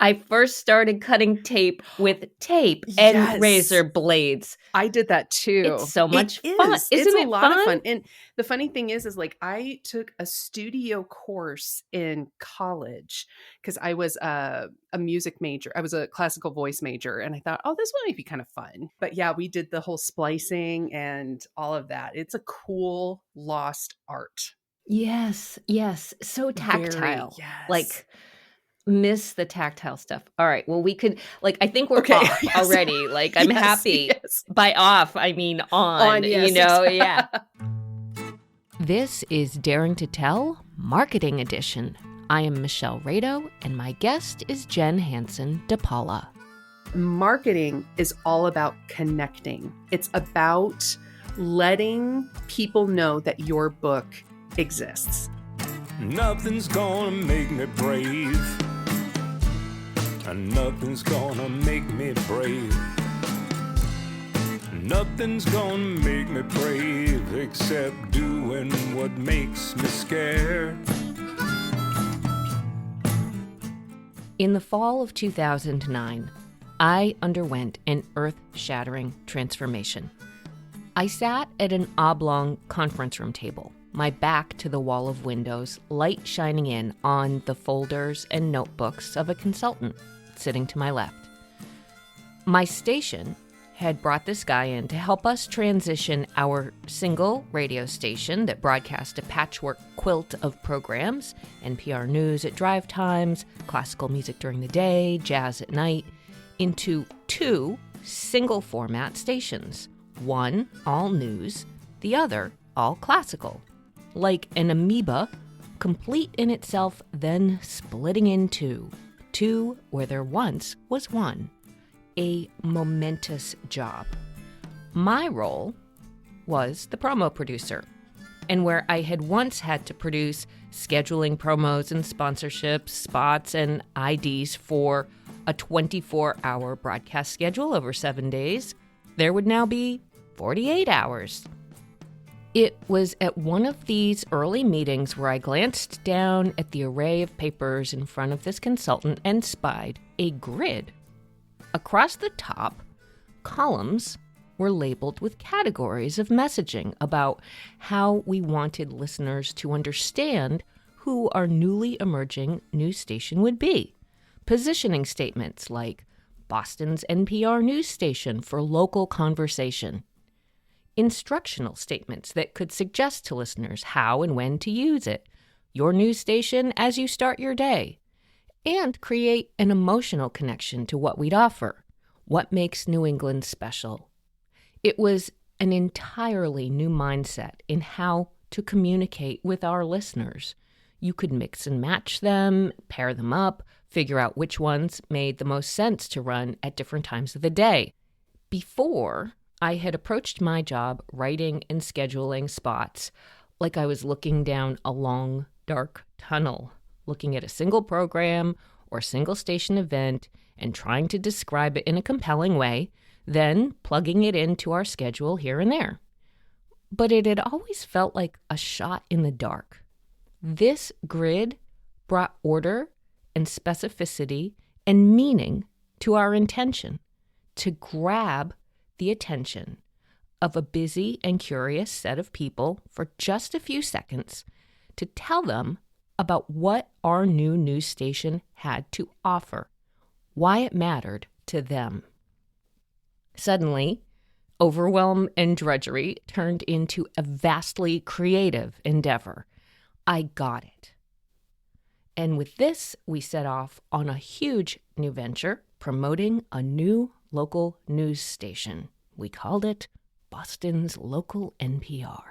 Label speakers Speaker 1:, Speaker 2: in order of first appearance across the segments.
Speaker 1: I first started cutting tape with tape and razor blades.
Speaker 2: I did that too.
Speaker 1: It's so much fun. Isn't
Speaker 2: it's a
Speaker 1: it
Speaker 2: lot
Speaker 1: fun?
Speaker 2: of fun. And the funny thing is like I took a studio course in college because I was a music major. I was a classical voice major, and I thought, oh, this might be kind of fun. But yeah, we did the whole splicing and all of that. It's a cool lost art.
Speaker 1: Yes. So tactile.
Speaker 2: Yes.
Speaker 1: Like, miss the tactile stuff. All right. Well, we could, like, I think we're
Speaker 2: Okay,
Speaker 1: off
Speaker 2: yes.
Speaker 1: already. Like, I'm
Speaker 2: Yes,
Speaker 1: happy.
Speaker 2: yes.
Speaker 1: By off, I mean on,
Speaker 2: yes,
Speaker 1: you know?
Speaker 2: exactly.
Speaker 1: Yeah. This is Daring to Tell, Marketing Edition. I am Michelle Rado, and my guest is Jenn Hanson-dePaula.
Speaker 2: Marketing is all about connecting. It's about letting people know that your book exists.
Speaker 3: Nothing's gonna make me brave. And nothing's gonna make me brave. Nothing's gonna make me brave except doing what makes me scared.
Speaker 1: In the fall of 2009, I underwent an earth-shattering transformation. I sat at an oblong conference room table, my back to the wall of windows, light shining in on the folders and notebooks of a consultant sitting to my left. My station had brought this guy in to help us transition our single radio station that broadcast a patchwork quilt of programs, NPR News at drive times, classical music during the day, jazz at night, into two single format stations. One, all news, the other, all classical. Like an amoeba, complete in itself, then splitting in two. Two where there once was one. A momentous job. My role was the promo producer. And where I had once had to produce scheduling promos and sponsorships, spots, and IDs for a 24-hour broadcast schedule over 7 days, there would now be 48 hours. It was at one of these early meetings where I glanced down at the array of papers in front of this consultant and spied a grid. Across the top, columns were labeled with categories of messaging about how we wanted listeners to understand who our newly emerging news station would be. Positioning statements like Boston's NPR news station for local conversation. Instructional statements that could suggest to listeners how and when to use it, your news station as you start your day, and create an emotional connection to what we'd offer, what makes New England special. It was an entirely new mindset in how to communicate with our listeners. You could mix and match them, pair them up, figure out which ones made the most sense to run at different times of the day. Before, I had approached my job writing and scheduling spots like I was looking down a long, dark tunnel, looking at a single program or single station event and trying to describe it in a compelling way, then plugging it into our schedule here and there. But it had always felt like a shot in the dark. This grid brought order and specificity and meaning to our intention to grab the attention of a busy and curious set of people for just a few seconds to tell them about what our new news station had to offer, why it mattered to them. Suddenly, overwhelm and drudgery turned into a vastly creative endeavor. I got it. And with this, we set off on a huge new venture, promoting a new local news station. We called it Boston's Local NPR.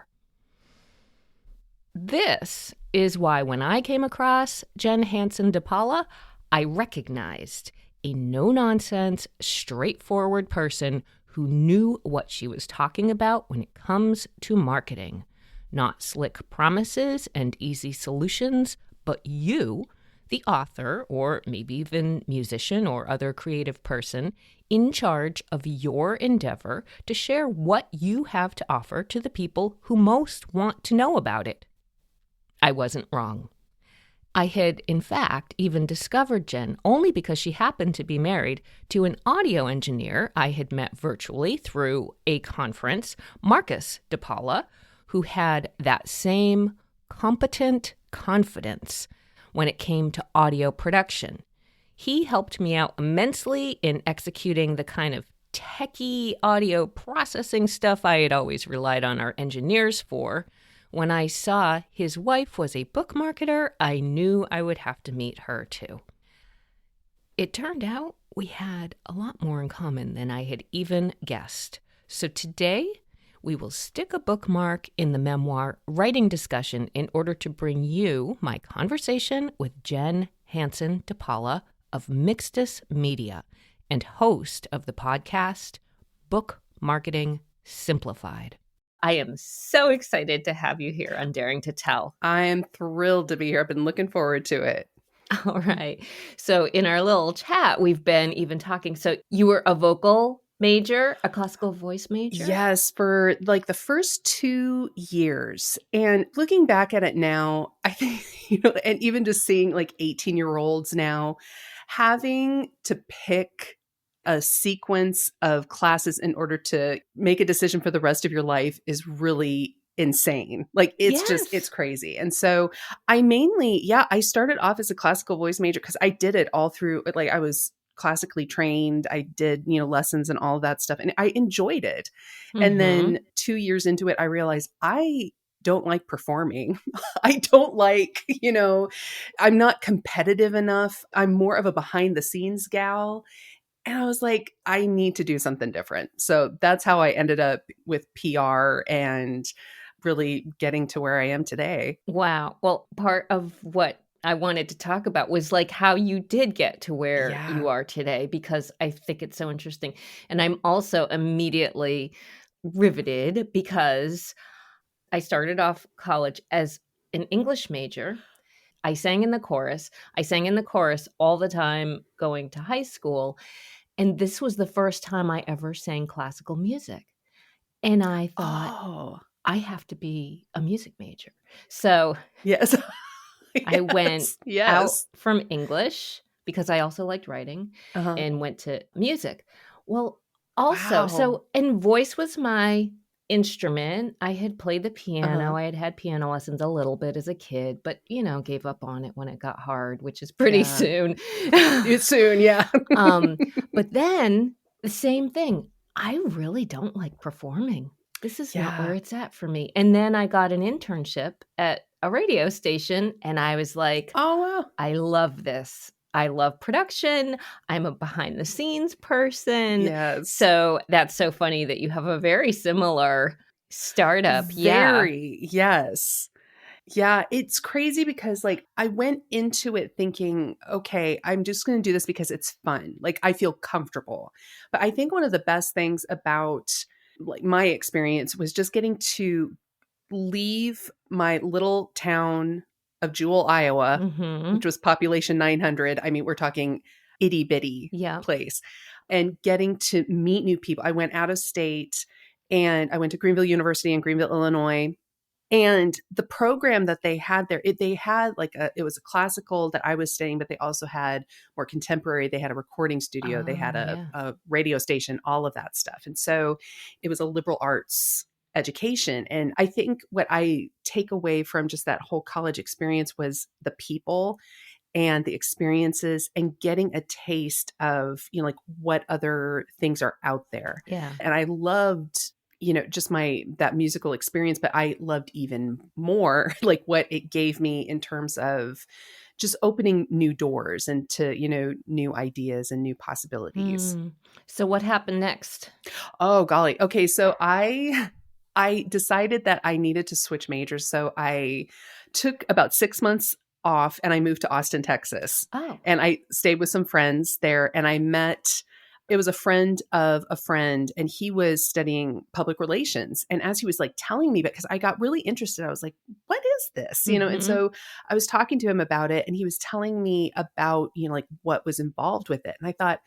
Speaker 1: This is why when I came across Jenn Hanson-dePaula, I recognized a no-nonsense, straightforward person who knew what she was talking about when it comes to marketing. Not slick promises and easy solutions, but you, the author, or maybe even musician or other creative person, in charge of your endeavor to share what you have to offer to the people who most want to know about it. I wasn't wrong. I had, in fact, even discovered Jenn only because she happened to be married to an audio engineer I had met virtually through a conference, Hanson-dePaula, who had that same competent confidence when it came to audio production. He helped me out immensely in executing the kind of techie audio processing stuff I had always relied on our engineers for. When I saw his wife was a book marketer, I knew I would have to meet her too. It turned out we had a lot more in common than I had even guessed. So today, we will stick a bookmark in the memoir writing discussion in order to bring you my conversation with Jenn Hanson-dePaula of Mixtus Media and host of the podcast Book Marketing Simplified. I am so excited to have you here on Daring to Tell.
Speaker 2: I am thrilled to be here. I've been looking forward to it.
Speaker 1: All right. So in our little chat, we've been even talking. So you were a vocal major, a classical voice major?
Speaker 2: Yes, for like the first 2 years. And looking back at it now, I think, and even just seeing like 18-year-olds now, having to pick a sequence of classes in order to make a decision for the rest of your life is really insane. Like it's crazy. And so I mainly, I started off as a classical voice major because I did it all through, like I was classically trained. I did, lessons and all of that stuff. And I enjoyed it. Mm-hmm. And then 2 years into it, I realized I don't like performing. I don't like, I'm not competitive enough. I'm more of a behind the scenes gal. And I was like, I need to do something different. So that's how I ended up with PR and really getting to where I am today.
Speaker 1: Wow. Well, part of what I wanted to talk about was like how you did get to where you are today, because I think it's so interesting. And I'm also immediately riveted because I started off college as an English major. I sang in the chorus. I sang in the chorus all the time going to high school. And this was the first time I ever sang classical music. And I thought, I have to be a music major. So
Speaker 2: yes.
Speaker 1: I went out from English because I also liked writing and went to music. Well, also, and voice was my instrument. I had played the piano. I had had piano lessons a little bit as a kid, but, gave up on it when it got hard, which is pretty soon.
Speaker 2: It's soon, yeah.
Speaker 1: But then the same thing. I really don't like performing. This is not where it's at for me. And then I got an internship at a radio station and I was like,
Speaker 2: oh, wow.
Speaker 1: I love this. I love production. I'm a behind the scenes person.
Speaker 2: Yes.
Speaker 1: So that's so funny that you have a very similar startup.
Speaker 2: Yes. Yeah, it's crazy because like I went into it thinking, okay, I'm just going to do this because it's fun. Like I feel comfortable. But I think one of the best things about like my experience was just getting to leave my little town of Jewel, Iowa, which was population 900. I mean, we're talking itty bitty place, and getting to meet new people. I went out of state and I went to Greenville University in Greenville, Illinois. And the program that they had there, it was a classical that I was studying, but they also had more contemporary. They had a recording studio. They had a radio station, all of that stuff. And so it was a liberal arts education. And I think what I take away from just that whole college experience was the people and the experiences and getting a taste of, like what other things are out there.
Speaker 1: Yeah.
Speaker 2: And I loved just that musical experience, but I loved even more like what it gave me in terms of just opening new doors and to, new ideas and new possibilities.
Speaker 1: So what happened next?
Speaker 2: Oh, golly. Okay. So I decided that I needed to switch majors. So I took about 6 months off and I moved to Austin, Texas.
Speaker 1: Oh.
Speaker 2: And I stayed with some friends there and I met it was a friend of a friend, and he was studying public relations. And as he was like telling me, because I got really interested, I was like, what is this? And so I was talking to him about it and he was telling me about, like what was involved with it. And I thought,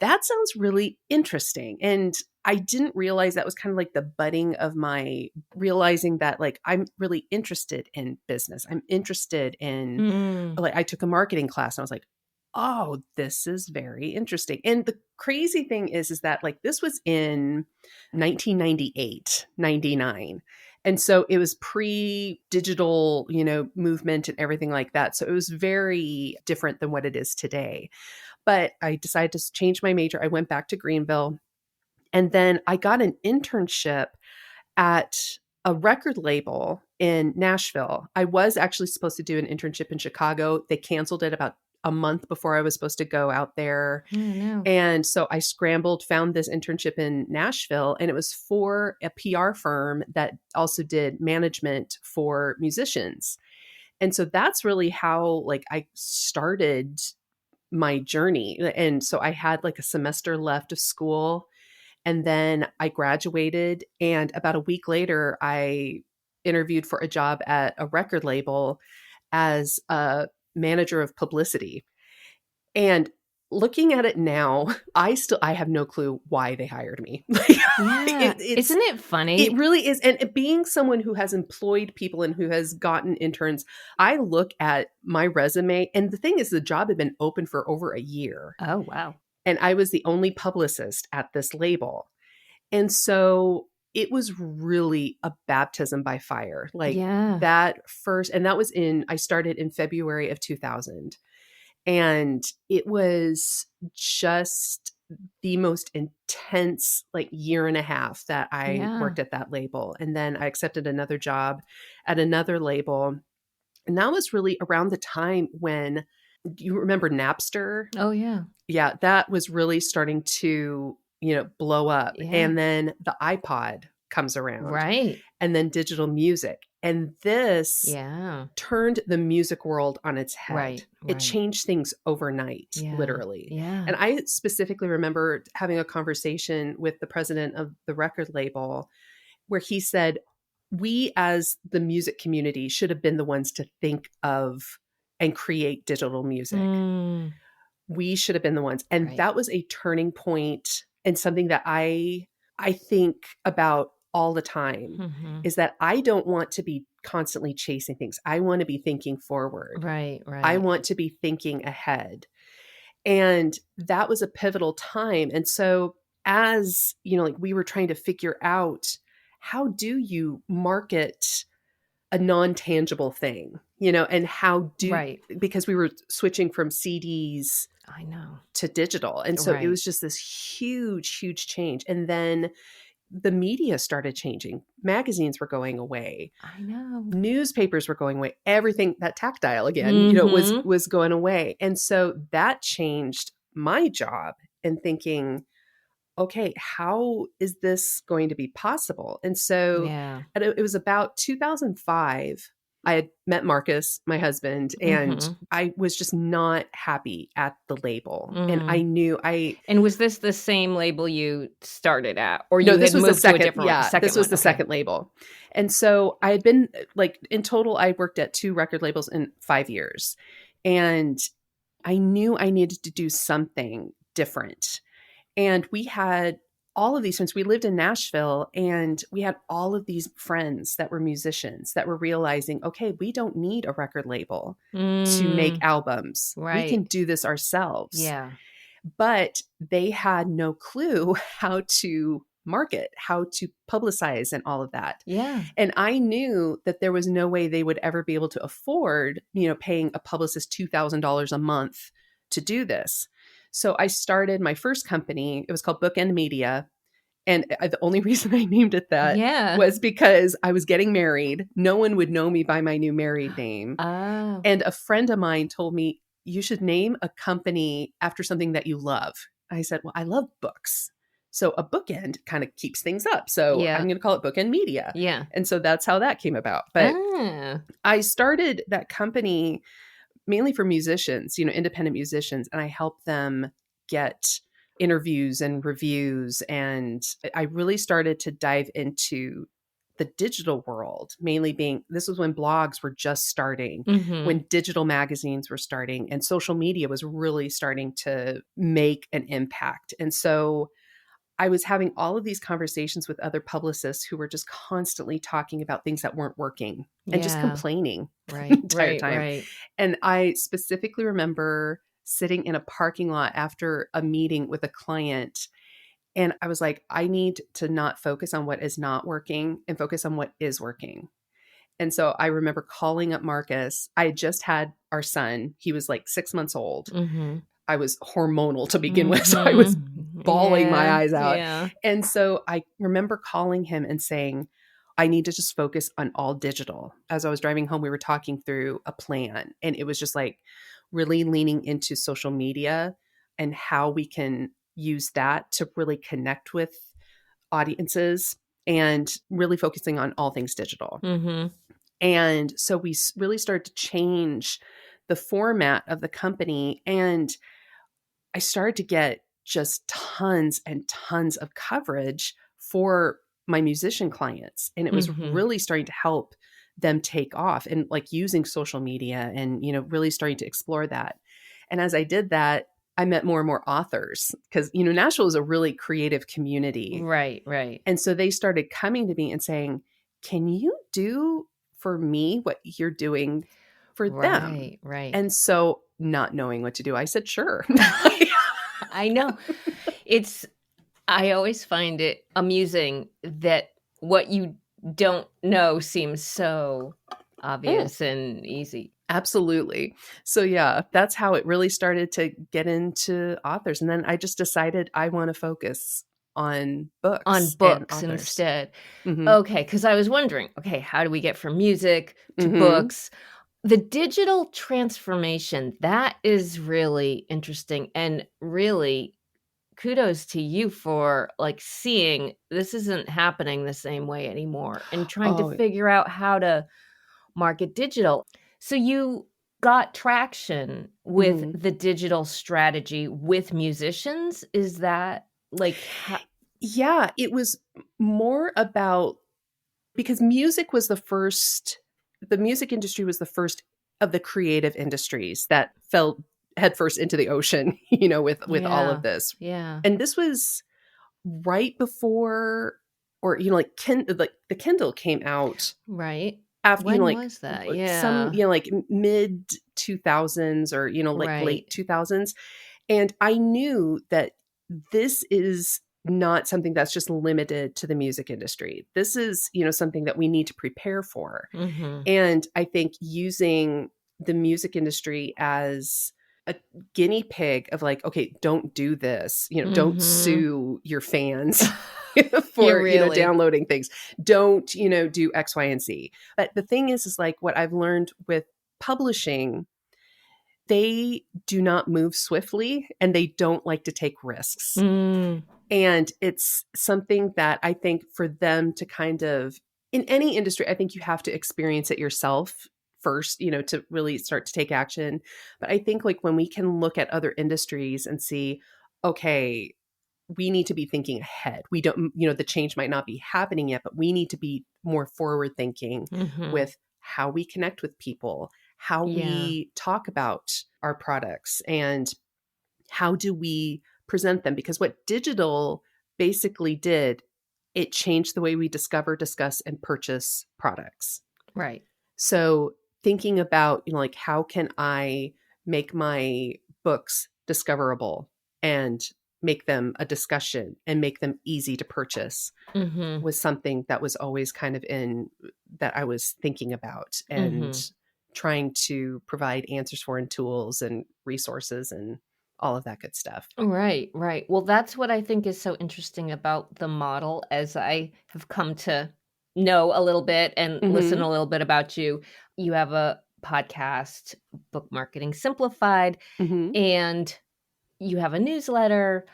Speaker 2: that sounds really interesting. And I didn't realize that was kind of like the budding of my realizing that like I'm really interested in business. I'm interested in like I took a marketing class and I was like, oh, this is very interesting. And the crazy thing is that like this was in 1998, 99. And so it was pre-digital, movement and everything like that. So it was very different than what it is today. But I decided to change my major. I went back to Greenville. And then I got an internship at a record label in Nashville. I was actually supposed to do an internship in Chicago. They canceled it about a month before I was supposed to go out there.
Speaker 1: Oh, no.
Speaker 2: And so I scrambled, found this internship in Nashville, and it was for a PR firm that also did management for musicians. And so that's really how like I started my journey. And so I had like a semester left of school. And then I graduated, and about a week later, I interviewed for a job at a record label as a manager of publicity. And looking at it now, I have no clue why they hired me.
Speaker 1: Yeah. Isn't it funny?
Speaker 2: It really is. And being someone who has employed people and who has gotten interns, I look at my resume, and the thing is, the job had been open for over a year.
Speaker 1: Oh, wow.
Speaker 2: And I was the only publicist at this label. And so it was really a baptism by fire. Like that first, and that was I started in February of 2000. And it was just the most intense like year and a half that I worked at that label. And then I accepted another job at another label. And that was really around the time when, you remember Napster?
Speaker 1: Oh, yeah.
Speaker 2: Yeah, that was really starting to, blow up.
Speaker 1: Yeah.
Speaker 2: And then the iPod comes around.
Speaker 1: Right.
Speaker 2: And then digital music. And this turned the music world on its head.
Speaker 1: Right.
Speaker 2: It changed things overnight, literally.
Speaker 1: Yeah.
Speaker 2: And I specifically remember having a conversation with the president of the record label where he said, we as the music community should have been the ones to think of and create digital music. We should have been the ones. And that was a turning point, and something that I think about all the time is that I don't want to be constantly chasing things. I want to be thinking forward.
Speaker 1: Right.
Speaker 2: I want to be thinking ahead. And that was a pivotal time. And so as, like we were trying to figure out, how do you market a non-tangible thing, and how do, because we were switching from CDs to digital. And so it was just this huge, huge change. And then the media started changing. Magazines were going away.
Speaker 1: I know.
Speaker 2: Newspapers were going away. Everything, that tactile again, was going away. And so that changed my job in thinking, okay, how is this going to be possible? And so it was about 2005. I had met Marcus, my husband, and I was just not happy at the label. And I knew
Speaker 1: And was this the same label you started at? Or you
Speaker 2: no, this
Speaker 1: had
Speaker 2: was
Speaker 1: moved
Speaker 2: the second,
Speaker 1: to a different one?
Speaker 2: This was the second label. And so I had been like, in total, I worked at 2 record labels in 5 years. And I knew I needed to do something different. And we had all of these friends. We lived in Nashville, and we had all of these friends that were musicians that were realizing, okay, we don't need a record label to make albums. We can do this ourselves.
Speaker 1: Yeah.
Speaker 2: But they had no clue how to market, how to publicize and all of that.
Speaker 1: Yeah.
Speaker 2: And I knew that there was no way they would ever be able to afford, paying a publicist $2,000 a month to do this. So I started my first company. It was called Bookend Media. And the only reason I named it that was because I was getting married. No one would know me by my new married name.
Speaker 1: Oh.
Speaker 2: And a friend of mine told me, you should name a company after something that you love. I said, well, I love books. So a bookend kind of keeps things up. So I'm going to call it Bookend Media.
Speaker 1: Yeah.
Speaker 2: And so that's how that came about. But I started that company mainly for musicians, independent musicians, and I help them get interviews and reviews. And I really started to dive into the digital world, mainly this was when blogs were just starting, when digital magazines were starting, and social media was really starting to make an impact. And so I was having all of these conversations with other publicists who were just constantly talking about things that weren't working and just
Speaker 1: Yeah.
Speaker 2: complaining the
Speaker 1: Right.
Speaker 2: entire
Speaker 1: Right.
Speaker 2: time.
Speaker 1: Right.
Speaker 2: And I specifically remember sitting in a parking lot after a meeting with a client. And I was like, I need to not focus on what is not working and focus on what is working. And so I remember calling up Marcus. I had just had our son. He was like 6 months old.
Speaker 1: Mm-hmm.
Speaker 2: I was hormonal to begin with. So I was bawling my
Speaker 1: Yeah.
Speaker 2: eyes out.
Speaker 1: Yeah.
Speaker 2: And so I remember calling him and saying, I need to just focus on all digital. As I was driving home, we were talking through a plan, and it was just like really leaning into social media and how we can use that to really connect with audiences and really focusing on all things digital.
Speaker 1: Mm-hmm.
Speaker 2: And so we really started to change the format of the company. And I started to get just tons and tons of coverage for my musician clients. And it was really starting to help them take off and like using social media and, really starting to explore that. And as I did that, I met more and more authors because, Nashville is a really creative community.
Speaker 1: Right. Right.
Speaker 2: And so they started coming to me and saying, can you do for me what you're doing for them?
Speaker 1: Right. Right.
Speaker 2: And so not knowing what to do, I said, sure.
Speaker 1: I know. I always find it amusing that what you don't know seems so obvious and easy.
Speaker 2: Absolutely. So yeah, that's how it really started to get into authors. And then I just decided I want to focus on books.
Speaker 1: On books instead.
Speaker 2: Mm-hmm.
Speaker 1: Okay, because I was wondering, okay, how do we get from music to
Speaker 2: Mm-hmm.
Speaker 1: books? The digital transformation, that is really interesting, and really kudos to you for like seeing this isn't happening the same way anymore and trying to figure out how to market digital. So you got traction with the digital strategy with musicians. Is that like
Speaker 2: Yeah, it was more about because music was the music industry was the first of the creative industries that fell headfirst into the ocean, with all of this.
Speaker 1: Yeah.
Speaker 2: And this was right before, or like the Kindle came out.
Speaker 1: Right.
Speaker 2: After
Speaker 1: when was that? Yeah.
Speaker 2: Some like mid 2000s or late 2000s, and I knew that this is not something that's just limited to the music industry. This is something that we need to prepare for. And I think using the music industry as a guinea pig of like, okay, don't do this, don't sue your fans for downloading things, don't do X, Y, and Z. But the thing is like what I've learned with publishing, they do not move swiftly and they don't like to take risks. And it's something that I think for them to kind of, in any industry, I think you have to experience it yourself first, to really start to take action. But I think like when we can look at other industries and see, okay, we need to be thinking ahead. We don't, the change might not be happening yet, but we need to be more forward thinking with how we connect with people, how we talk about our products, and how do we present them? Because what digital basically did, it changed the way we discover, discuss, and purchase products.
Speaker 1: Right.
Speaker 2: So thinking about, like, how can I make my books discoverable and make them a discussion and make them easy to purchase was something that was always kind of that I was thinking about and trying to provide answers for and tools and resources and all of that good stuff.
Speaker 1: Right, right. Well, that's what I think is so interesting about the model as I have come to know a little bit and listen a little bit about you. You have a podcast, Book Marketing Simplified, and you have a newsletter.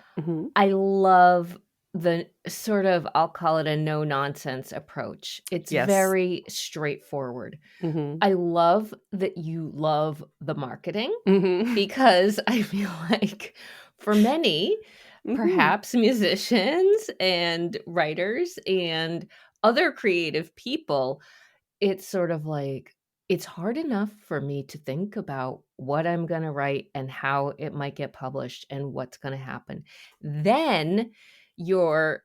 Speaker 1: I love the sort of, I'll call it a no nonsense approach. It's very straightforward. I love that you love the marketing because I feel like for many, perhaps musicians and writers and other creative people, it's sort of like, it's hard enough for me to think about what I'm going to write and how it might get published and what's going to happen. Then your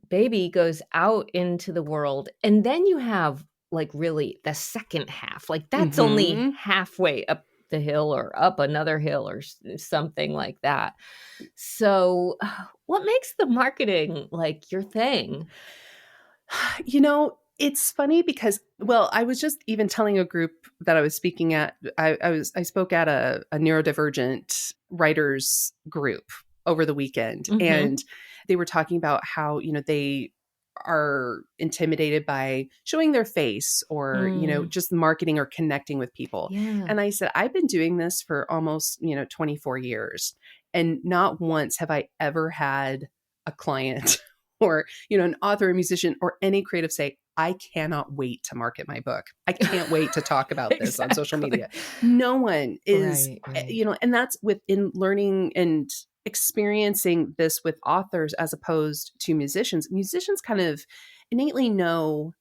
Speaker 1: baby goes out into the world, and then you have like really the second half. Like that's only halfway up the hill or up another hill or something like that. So what makes the marketing like your thing?
Speaker 2: It's funny because, well, I was just even telling a group that I was speaking at. I spoke at a neurodivergent writers group over the weekend, and they were talking about how they are intimidated by showing their face or just marketing or connecting with people.
Speaker 1: Yeah.
Speaker 2: And I said, I've been doing this for almost 24 years, and not once have I ever had a client or an author, a musician, or any creative say, I cannot wait to market my book. I can't wait to talk about this on social media. No one is,
Speaker 1: Right.
Speaker 2: And that's within learning and experiencing this with authors as opposed to musicians. Musicians kind of innately know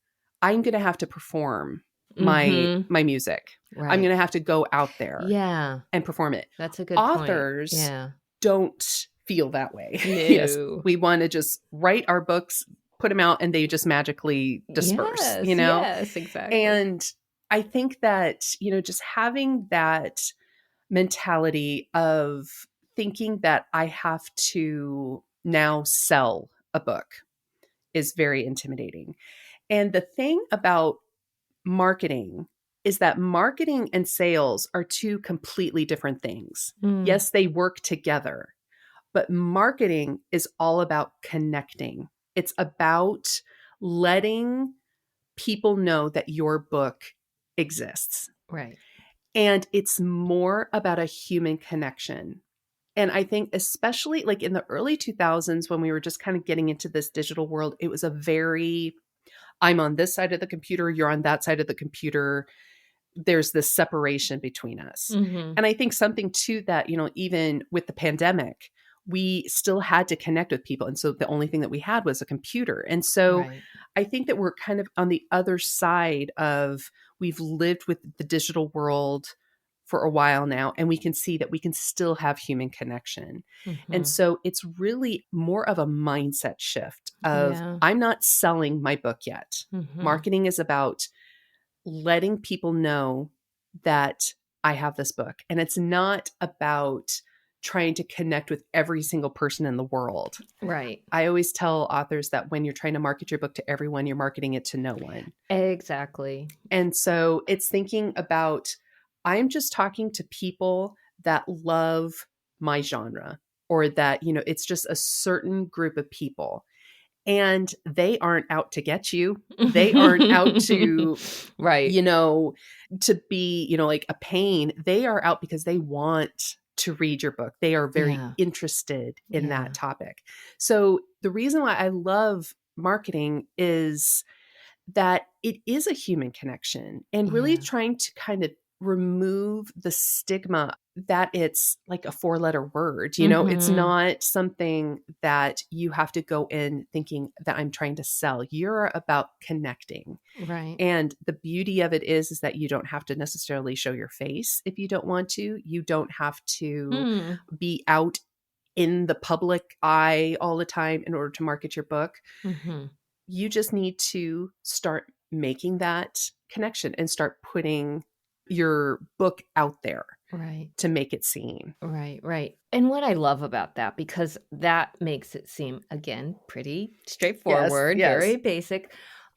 Speaker 2: I'm going to have to perform my music.
Speaker 1: Right.
Speaker 2: I'm going to have to go out there and perform it.
Speaker 1: That's a good
Speaker 2: Authors
Speaker 1: point.
Speaker 2: don't feel that way.
Speaker 1: No.
Speaker 2: Yes, we want to just write our books, put them out, and they just magically disperse,
Speaker 1: Yes, exactly.
Speaker 2: And I think that, just having that mentality of thinking that I have to now sell a book is very intimidating. And the thing about marketing is that marketing and sales are two completely different things. Yes, they work together. But marketing is all about connecting. It's about letting people know that your book exists.
Speaker 1: Right.
Speaker 2: And it's more about a human connection. And I think especially like in the early 2000s, when we were just kind of getting into this digital world, it was a very, I'm on this side of the computer, you're on that side of the computer. There's this separation between us. And I think something too that, even with the pandemic, we still had to connect with people. And so the only thing that we had was a computer. And so I think that we're kind of on the other side of, we've lived with the digital world for a while now, and we can see that we can still have human connection. And so it's really more of a mindset shift of, I'm not selling my book yet. Marketing is about letting people know that I have this book. And it's not about trying to connect with every single person in the world.
Speaker 1: Right.
Speaker 2: I always tell authors that when you're trying to market your book to everyone, you're marketing it to no one.
Speaker 1: Exactly.
Speaker 2: And so it's thinking about, I'm just talking to people that love my genre, or that, it's just a certain group of people. And they aren't out to get you. They aren't out to, to be, like a pain. They are out because they want to read your book. They are very interested in that topic. So the reason why I love marketing is that it is a human connection, and really trying to kind of remove the stigma that it's like a 4-letter word. It's not something that you have to go in thinking that I'm trying to sell. You're about connecting.
Speaker 1: Right.
Speaker 2: And the beauty of it is that you don't have to necessarily show your face if you don't want to. You don't have to be out in the public eye all the time in order to market your book. You just need to start making that connection and start putting your book out there to make it seen.
Speaker 1: Right. And what I love about that, because that makes it seem, again, pretty straightforward, very basic,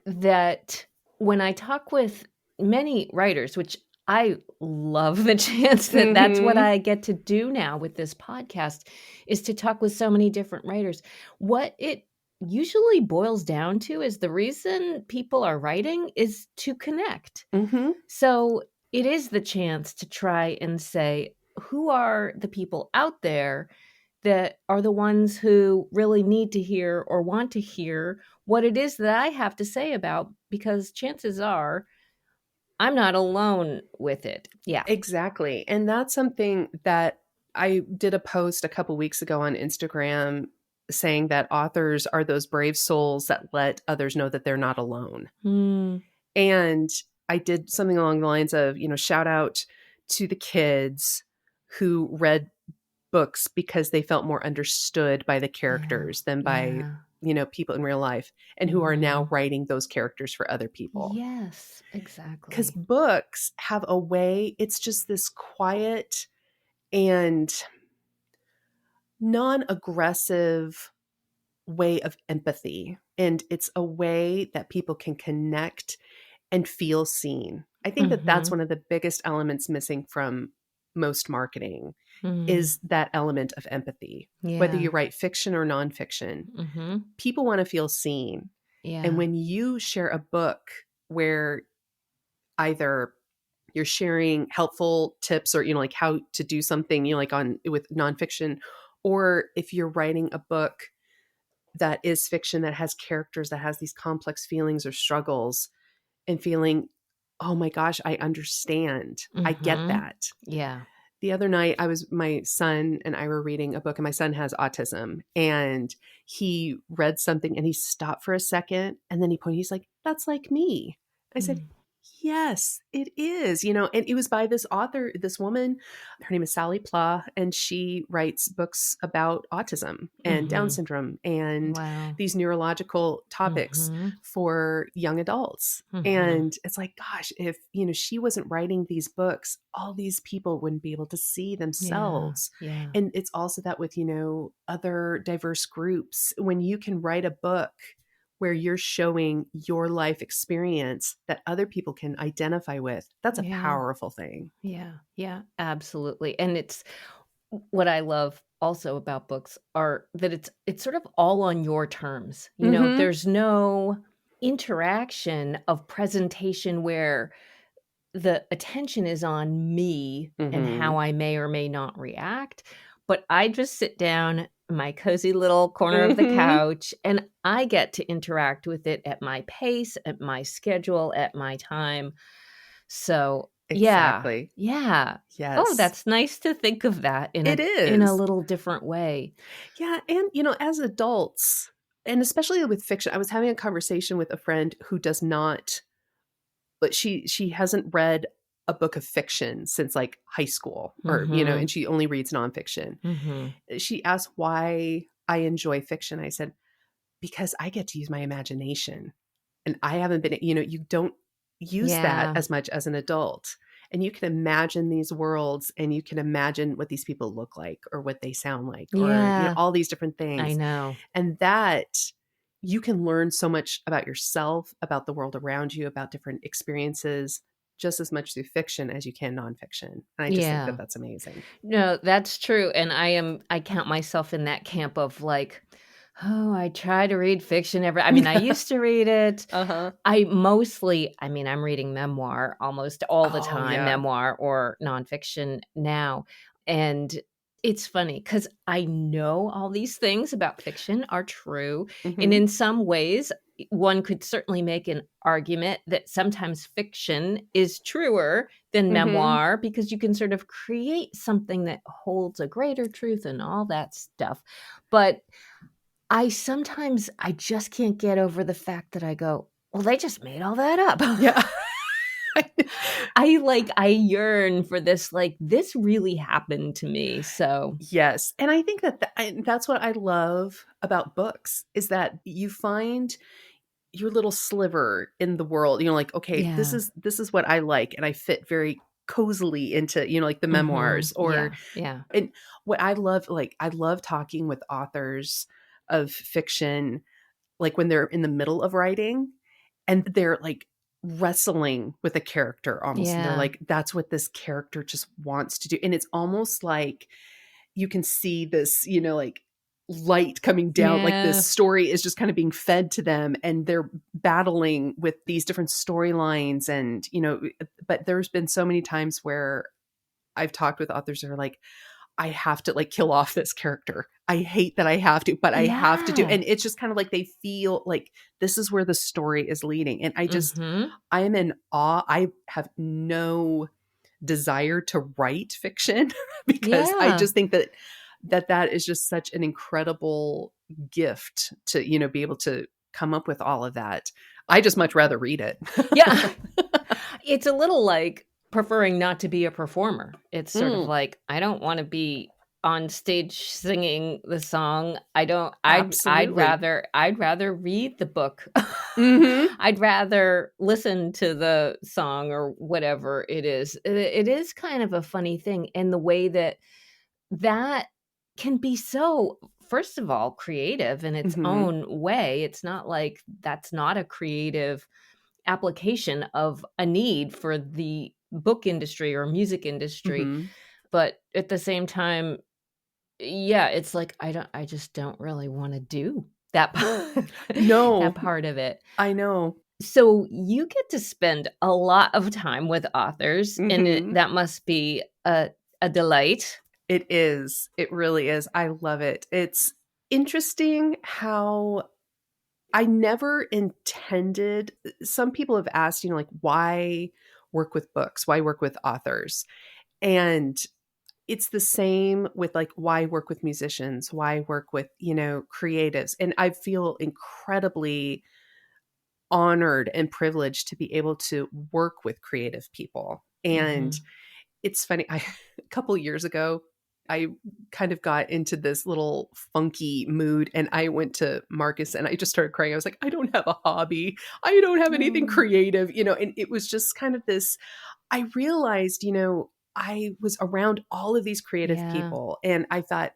Speaker 1: that when I talk with many writers, which I love the chance that that's what I get to do now with this podcast, is to talk with so many different writers. What it usually boils down to is the reason people are writing is to connect. So it is the chance to try and say, who are the people out there that are the ones who really need to hear or want to hear what it is that I have to say about, because chances are I'm not alone with it. Yeah,
Speaker 2: exactly. And that's something that I did a post a couple weeks ago on Instagram saying that authors are those brave souls that let others know that they're not alone. And I did something along the lines of, shout out to the kids who read books because they felt more understood by the characters than by, people in real life and who are now writing those characters for other people.
Speaker 1: Yes,
Speaker 2: Because
Speaker 1: exactly.
Speaker 2: books have a way, it's just this quiet and non-aggressive way of empathy. And it's a way that people can connect and feel seen. I think that that's one of the biggest elements missing from most marketing is that element of empathy. Whether you write fiction or nonfiction, people want to feel seen.
Speaker 1: Yeah.
Speaker 2: And when you share a book where either you're sharing helpful tips or, like how to do something, like with nonfiction, or if you're writing a book that is fiction that has characters that has these complex feelings or struggles and feeling, oh my gosh, I understand. I get that.
Speaker 1: Yeah.
Speaker 2: The other night my son and I were reading a book, and my son has autism, and he read something and he stopped for a second and then he's like, that's like me. I said, yes, it is, and it was by this author, this woman, her name is Sally Pla, and she writes books about autism and Down syndrome and these neurological topics for young adults. And it's like, gosh, if, she wasn't writing these books, all these people wouldn't be able to see themselves.
Speaker 1: Yeah.
Speaker 2: And it's also that with, other diverse groups, when you can write a book where you're showing your life experience that other people can identify with, that's a powerful thing.
Speaker 1: Yeah, absolutely. And it's what I love also about books are that it's sort of all on your terms. There's no interaction of presentation where the attention is on me and how I may or may not react. But I just sit down in my cozy little corner of the couch and I get to interact with it at my pace, at my schedule, at my time. So
Speaker 2: exactly.
Speaker 1: Yeah.
Speaker 2: Yes.
Speaker 1: Oh, that's nice to think of that in a little different way.
Speaker 2: Yeah. And, as adults, and especially with fiction, I was having a conversation with a friend who does not, but she hasn't read a book of fiction since like high school or, and she only reads nonfiction. She asked why I enjoy fiction. I said, because I get to use my imagination, and I haven't been, you don't use that as much as an adult, and you can imagine these worlds and you can imagine what these people look like or what they sound like or, all these different things.
Speaker 1: I know.
Speaker 2: And that you can learn so much about yourself, about the world around you, about different experiences, just as much through fiction as you can nonfiction. And I just think that that's amazing.
Speaker 1: No, that's true. And I count myself in that camp of like, oh, I try to read fiction I used to read it. I'm reading memoir almost all the time, memoir or nonfiction now. And it's funny because I know all these things about fiction are true. And in some ways, one could certainly make an argument that sometimes fiction is truer than memoir because you can sort of create something that holds a greater truth and all that stuff. But I just can't get over the fact that I go, well, they just made all that up.
Speaker 2: Yeah.
Speaker 1: I yearn for this, like, this really happened to me. So
Speaker 2: yes. And I think that's what I love about books is that you find your little sliver in the world, like, okay, this is what I like. And I fit very cozily into, like the memoirs or, and what I love, I love talking with authors of fiction, like when they're in the middle of writing and they're like wrestling with a character almost. And they're like, that's what this character just wants to do. And it's almost like you can see this, like light coming down, like this story is just kind of being fed to them and they're battling with these different storylines. And, but there's been so many times where I've talked with authors that are like, I have to like kill off this character. I hate that I have to, but I have to do. And it's just kind of like they feel like this is where the story is leading. And I just, I am in awe. I have no desire to write fiction because I just think that is just such an incredible gift to, be able to come up with all of that. I just much rather read it.
Speaker 1: It's a little like preferring not to be a performer. It's sort of like, I don't want to be on stage singing the song. I'd
Speaker 2: Absolutely.
Speaker 1: rather read the book.
Speaker 2: Mm-hmm.
Speaker 1: I'd rather listen to the song or whatever it is. It is kind of a funny thing, and the way that can be so, first of all, creative in its
Speaker 2: Mm-hmm.
Speaker 1: own way. It's not like that's not a creative application of a need for the book industry or music industry.
Speaker 2: Mm-hmm.
Speaker 1: But at the same time, yeah, it's like I just don't really want to do that that
Speaker 2: No,
Speaker 1: part of it.
Speaker 2: I know.
Speaker 1: So you get to spend a lot of time with authors, and
Speaker 2: Mm-hmm.
Speaker 1: that must be a delight.
Speaker 2: It is. It really is. I love it. It's interesting how I never intended. Some people have asked, like, why work with books? Why work with authors? And it's the same with like, why work with musicians? Why work with, creatives? And I feel incredibly honored and privileged to be able to work with creative people. And
Speaker 1: Mhm.
Speaker 2: it's funny, a couple years ago, I kind of got into this little funky mood and I went to Marcus and I just started crying. I was like, I don't have a hobby. I don't have anything
Speaker 1: Oh,
Speaker 2: creative, and it was just kind of this. I realized, I was around all of these creative
Speaker 1: yeah.
Speaker 2: people and I thought,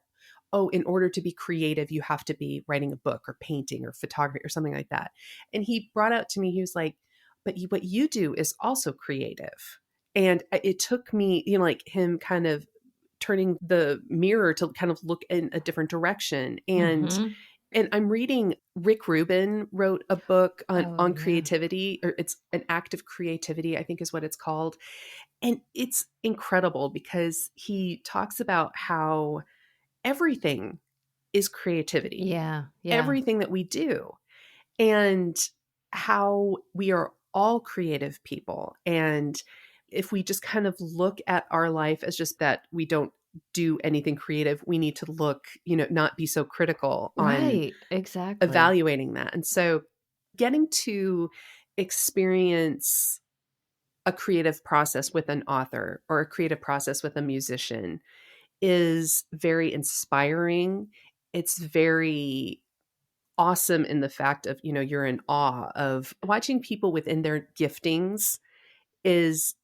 Speaker 2: oh, in order to be creative, you have to be writing a book or painting or photography or something like that. And he brought out to me, he was like, but what you do is also creative. And it took me, like him kind of turning the mirror to kind of look in a different direction.
Speaker 1: Mhm.
Speaker 2: And I'm reading, Rick Rubin wrote a book
Speaker 1: Oh,
Speaker 2: on
Speaker 1: yeah.
Speaker 2: creativity, or it's an act of creativity, I think is what it's called. And it's incredible because he talks about how everything is creativity,
Speaker 1: Yeah, yeah.
Speaker 2: everything that we do, and how we are all creative people. And if we just kind of look at our life as just that we don't do anything creative, we need to look, not be so critical on
Speaker 1: Right, exactly.
Speaker 2: evaluating that. And so getting to experience a creative process with an author or a creative process with a musician is very inspiring. It's very awesome in the fact of, you're in awe of watching people within their giftings is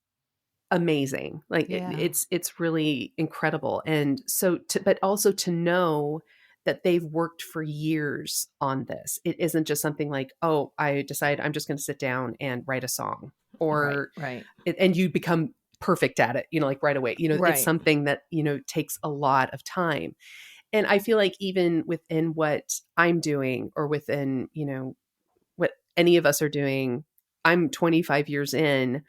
Speaker 2: amazing. Like
Speaker 1: Yeah.
Speaker 2: it's really incredible. And so but also to know that they've worked for years on this. It isn't just something like, oh, I decided I'm just going to sit down and write a song,
Speaker 1: Right,
Speaker 2: or
Speaker 1: right.
Speaker 2: and you become perfect at it, like right away. It's
Speaker 1: Right.
Speaker 2: something that, takes a lot of time. And I feel like even within what I'm doing or within, what any of us are doing, I'm 25 years in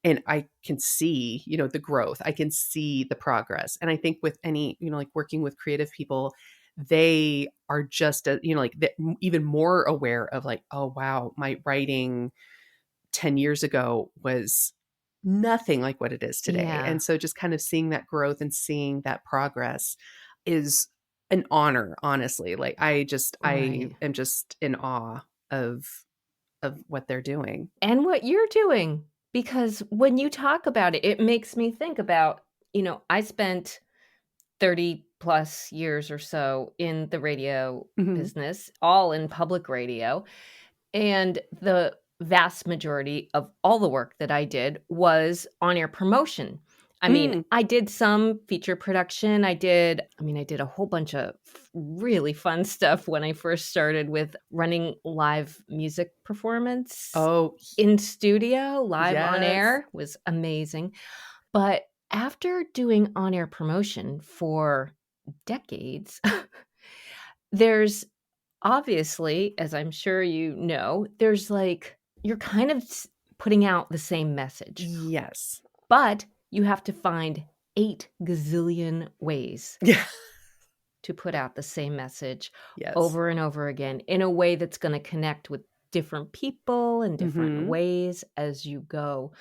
Speaker 2: and I can see, the growth. I can see the progress. And I think with any, like working with creative people, they are just, like even more aware of like, oh, wow, my writing 10 years ago was nothing like what it is today.
Speaker 1: Yeah.
Speaker 2: And so just kind of seeing that growth and seeing that progress is an honor, honestly. Like I
Speaker 1: Right.
Speaker 2: am just in awe of what they're doing.
Speaker 1: And what you're doing, because when you talk about it, it makes me think about, I spent 30 plus years or so in the radio
Speaker 2: Mhm.
Speaker 1: business, all in public radio. And the vast majority of all the work that I did was on air promotion. I mean,
Speaker 2: Mm.
Speaker 1: I did some feature production. I did a whole bunch of really fun stuff when I first started with running live music performance
Speaker 2: Oh,
Speaker 1: in studio, live on
Speaker 2: yes.
Speaker 1: air was amazing. But after doing on air promotion for decades, there's obviously, as I'm sure you know, there's like, you're kind of putting out the same message,
Speaker 2: Yes.
Speaker 1: but you have to find 8 gazillion ways
Speaker 2: Yeah.
Speaker 1: to put out the same message
Speaker 2: Yes.
Speaker 1: over and over again in a way that's going to connect with different people in different
Speaker 2: Mhm.
Speaker 1: ways as you go.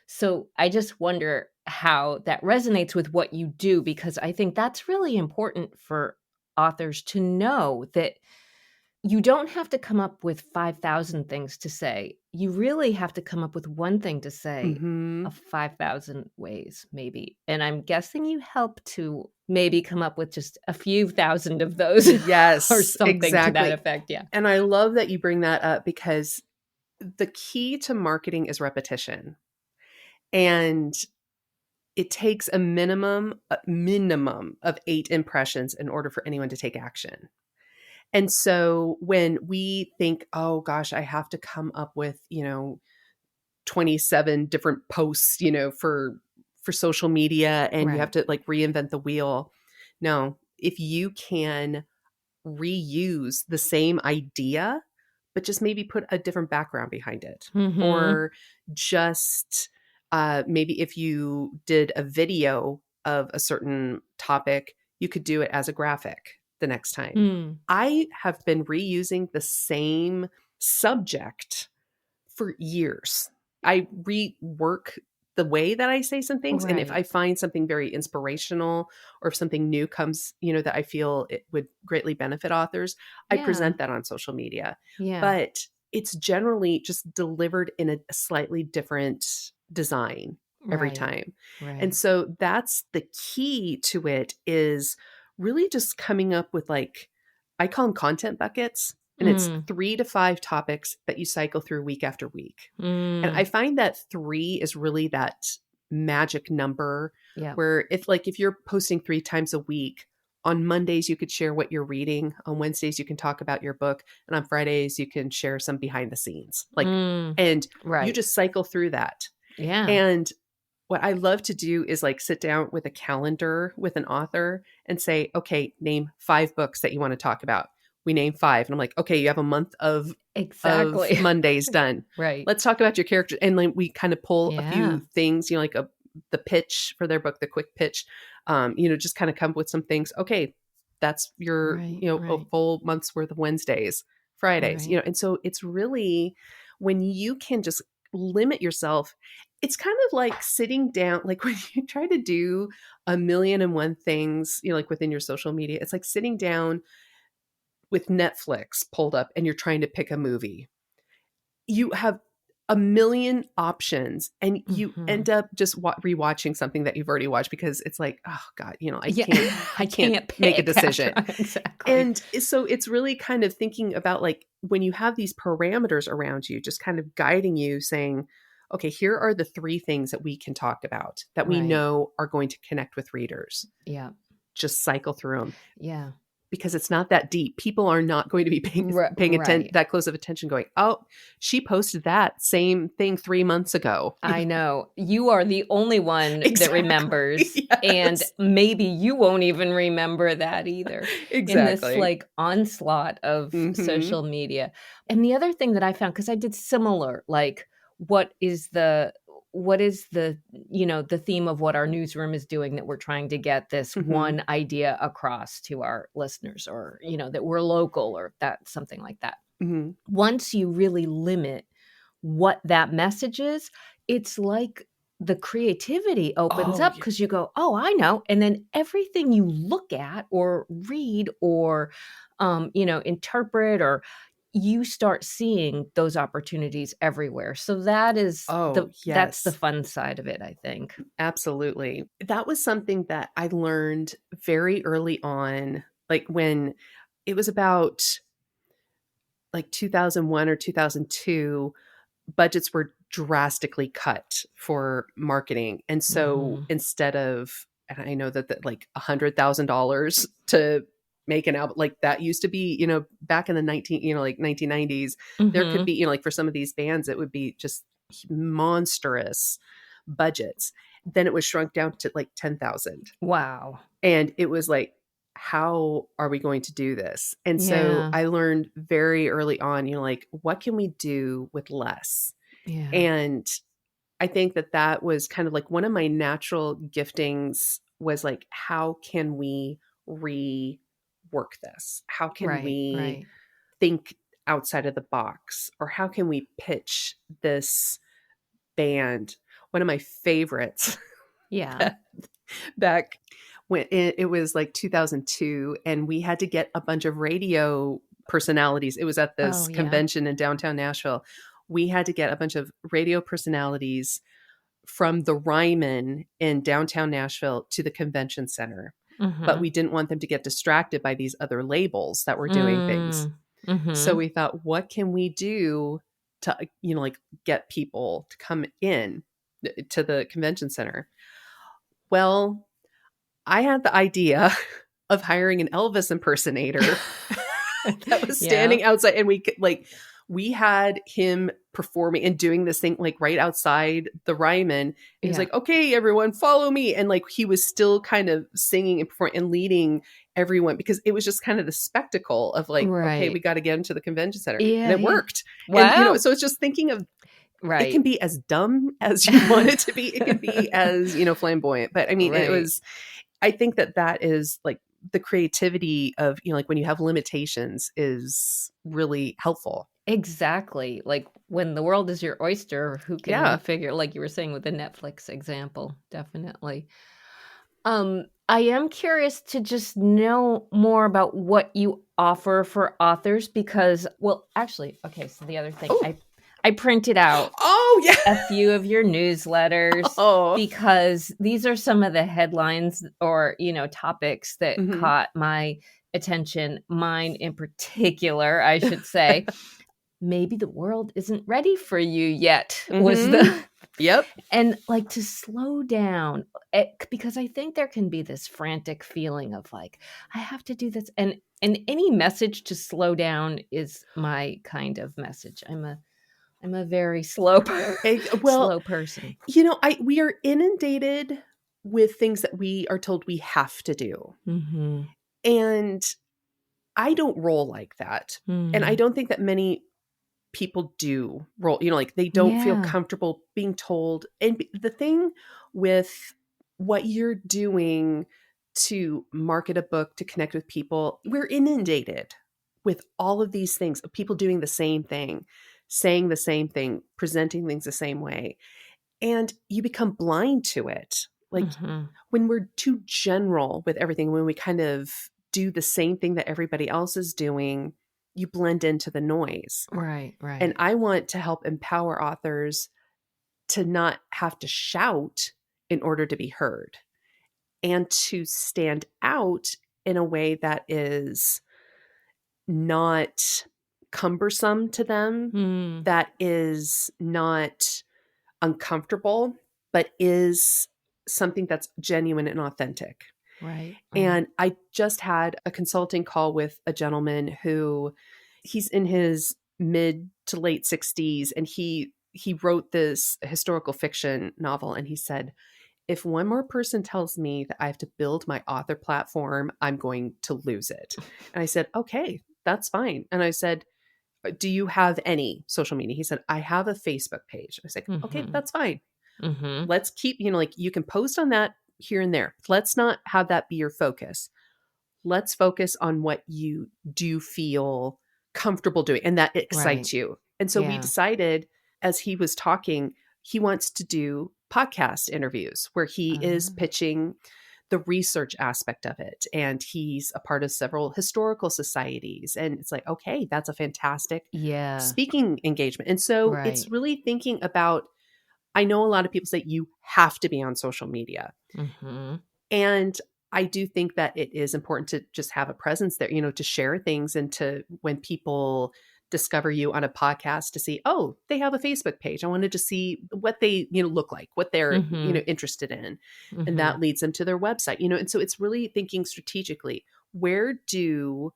Speaker 1: So I just wonder how that resonates with what you do, because I think that's really important for authors to know that you don't have to come up with 5,000 things to say. You really have to come up with one thing to say
Speaker 2: Mm-hmm.
Speaker 1: of 5,000 ways, maybe. And I'm guessing you help to maybe come up with just a few thousand of those
Speaker 2: Yes,
Speaker 1: or something to that
Speaker 2: exactly.
Speaker 1: effect. Yeah.
Speaker 2: And I love that you bring that up because the key to marketing is repetition. And it takes a minimum of 8 impressions in order for anyone to take action. And so when we think, oh gosh, I have to come up with, 27 different posts, for social media, and you have
Speaker 1: Right.
Speaker 2: to like reinvent the wheel. No, if you can reuse the same idea, but just maybe put a different background behind it.
Speaker 1: Mm-hmm.
Speaker 2: Or just maybe if you did a video of a certain topic, you could do it as a graphic the next time.
Speaker 1: Mm.
Speaker 2: I have been reusing the same subject for years. I rework the way that I say some things. And if
Speaker 1: Right.
Speaker 2: I find something very inspirational or if something new comes, that I feel it would greatly benefit authors, I
Speaker 1: Yeah.
Speaker 2: present that on social media.
Speaker 1: Yeah.
Speaker 2: But it's generally just delivered in a slightly different design every
Speaker 1: Right.
Speaker 2: time.
Speaker 1: Right.
Speaker 2: And so that's the key to it, is really just coming up with, like, I call them content buckets. And it's 3 to 5 topics that you cycle through week after week. And I find that 3 is really that magic number.
Speaker 1: Yeah.
Speaker 2: Where if you're posting 3 times a week, on Mondays you could share what you're reading, on Wednesdays you can talk about your book, and on Fridays you can share some behind the scenes. And you
Speaker 1: Right.
Speaker 2: just cycle through that.
Speaker 1: Yeah.
Speaker 2: And what I love to do is like sit down with a calendar with an author and say, okay, name 5 books that you want to talk about. We name 5. And I'm like, okay, you have a month of
Speaker 1: Exactly.
Speaker 2: Mondays done.
Speaker 1: Right.
Speaker 2: Let's talk about your character. And like we kind of pull a
Speaker 1: Yeah.
Speaker 2: few things, like the pitch for their book, the quick pitch, just kind of come up with some things. Okay, that's your,
Speaker 1: Right.
Speaker 2: a
Speaker 1: Right.
Speaker 2: full month's worth of Wednesdays, Fridays,
Speaker 1: Right.
Speaker 2: and so it's really when you can just limit yourself. It's kind of like sitting down, like when you try to do a million and one things, like within your social media, it's like sitting down with Netflix pulled up and you're trying to pick a movie. You have a million options and you end up just rewatching something that you've already watched because it's like, oh God, I can't make a decision.
Speaker 1: Exactly.
Speaker 2: And so it's really kind of thinking about, like, when you have these parameters around you, just kind of guiding you, saying, okay, here are the 3 things that we can talk about that we
Speaker 1: Right.
Speaker 2: know are going to connect with readers.
Speaker 1: Yeah.
Speaker 2: Just cycle through them.
Speaker 1: Yeah.
Speaker 2: Because it's not that deep. People are not going to be paying
Speaker 1: Right.
Speaker 2: that close of attention going, oh, she posted that same thing 3 months ago.
Speaker 1: I know. You are the only one that
Speaker 2: Exactly.
Speaker 1: remembers.
Speaker 2: Yes.
Speaker 1: And maybe you won't even remember that either.
Speaker 2: Exactly.
Speaker 1: In this onslaught of social media. And the other thing that I found, because I did similar, what is the the theme of what our newsroom is doing, that we're trying to get this one idea across to our listeners, or that we're local, or that something like that. Once you really limit what that message is, it's like the creativity opens up, because you go, oh, I know. And then everything you look at or read or interpret, or you start seeing those opportunities everywhere. So that is that's the fun side of it, I think.
Speaker 2: Absolutely. That was something that I learned very early on, like when it was about like 2001 or 2002, budgets were drastically cut for marketing. And so instead of, and I know that like $100,000 to make an album, like that used to be, back in the 1990s, there could be, like for some of these bands, it would be just monstrous budgets. Then it was shrunk down to like 10,000.
Speaker 1: Wow.
Speaker 2: And it was like, how are we going to do this? And so I learned very early on, like, what can we do with less?
Speaker 1: Yeah.
Speaker 2: And I think that was kind of like one of my natural giftings, was like, how can we rework this? How can we think outside of the box? Or how can we pitch this band? One of my favorites.
Speaker 1: Yeah.
Speaker 2: Back when it was like 2002, and we had to get a bunch of radio personalities. It was at this
Speaker 1: Oh, yeah.
Speaker 2: convention in downtown Nashville. We had to get a bunch of radio personalities from the Ryman in downtown Nashville to the convention center. But we didn't want them to get distracted by these other labels that were doing things. So we thought, what can we do to, like get people to come in to the convention center? Well, I had the idea of hiring an Elvis impersonator that was standing outside, and we had him performing and doing this thing like right outside the Ryman. He was like, "Okay, everyone, follow me," and like he was still kind of singing and performing and leading everyone, because it was just kind of the spectacle of like, okay, we got to get into the convention center, and it worked.
Speaker 1: Wow.
Speaker 2: And so it's just thinking of. It can be as dumb as you want it to be. It can be as, flamboyant. But I mean, I think that is like the creativity of, like when you have limitations is really helpful.
Speaker 1: Exactly. Like when the world is your oyster, who can figure, like you were saying with the Netflix example, definitely. I am curious to just know more about what you offer for authors because, well, actually, okay, so the other thing, I printed out a few of your newsletters because these are some of the headlines or, topics that caught my attention, mine in particular, I should say. Maybe the world isn't ready for you yet was the...
Speaker 2: Yep.
Speaker 1: And like to slow down, because I think there can be this frantic feeling of like, I have to do this. And any message to slow down is my kind of message. I'm a very slow slow person.
Speaker 2: We are inundated with things that we are told we have to do. And I don't roll like that. And I don't think that many people do roll, like they don't feel comfortable being told. And the thing with what you're doing to market a book, to connect with people, we're inundated with all of these things of people doing the same thing, saying the same thing, presenting things the same way. And you become blind to it. Like when we're too general with everything, when we kind of do the same thing that everybody else is doing, you blend into the noise.
Speaker 1: Right.
Speaker 2: And I want to help empower authors to not have to shout in order to be heard and to stand out in a way that is not cumbersome to them, that is not uncomfortable, but is something that's genuine and authentic.
Speaker 1: Right.
Speaker 2: And I just had a consulting call with a gentleman who he's in his mid to late 60s, and he wrote this historical fiction novel, and he said, if one more person tells me that I have to build my author platform, I'm going to lose it. And I said, okay, that's fine. And I said, do you have any social media? He said, I have a Facebook page. I was like, okay, that's fine. Let's keep, like you can post on that here and there. Let's not have that be your focus. Let's focus on what you do feel comfortable doing and that excites you. And so we decided, as he was talking, he wants to do podcast interviews where he is pitching the research aspect of it. And he's a part of several historical societies. And it's like, okay, that's a fantastic speaking engagement. And so it's really thinking about, I know a lot of people say you have to be on social media. And I do think that it is important to just have a presence there, to share things, and to, when people discover you on a podcast, to see, oh, they have a Facebook page. I wanted to see what they, look like, what they're, interested in. And that leads them to their website, and so it's really thinking strategically, where do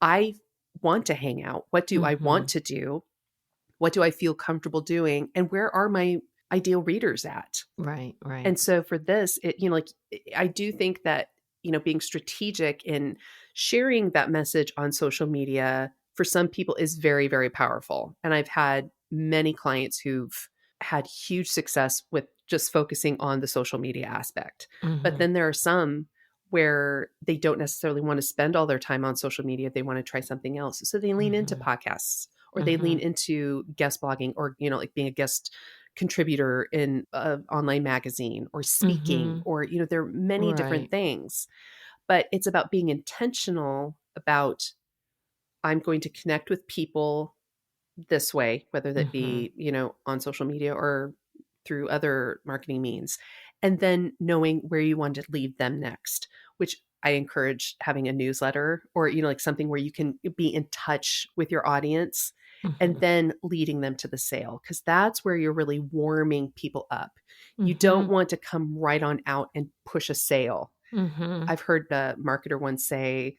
Speaker 2: I want to hang out? What do I want to do? What do I feel comfortable doing? And where are my ideal readers at?
Speaker 1: Right.
Speaker 2: And so for this, I do think that, being strategic in sharing that message on social media for some people is very, very powerful. And I've had many clients who've had huge success with just focusing on the social media aspect. But then there are some where they don't necessarily want to spend all their time on social media. They want to try something else. So they lean into podcasts, or they lean into guest blogging, or, like being a guest contributor in an online magazine, or speaking, or, there are many different things. But it's about being intentional about, I'm going to connect with people this way, whether that
Speaker 1: Mm-hmm.
Speaker 2: be, on social media or through other marketing means, and then knowing where you want to lead them next, which I encourage having a newsletter or, like something where you can be in touch with your audience and
Speaker 1: Mm-hmm.
Speaker 2: then leading them to the sale, because that's where you're really warming people up. You don't
Speaker 1: Mm-hmm.
Speaker 2: want to come right on out and push a sale.
Speaker 1: Mm-hmm.
Speaker 2: I've heard a marketer once say,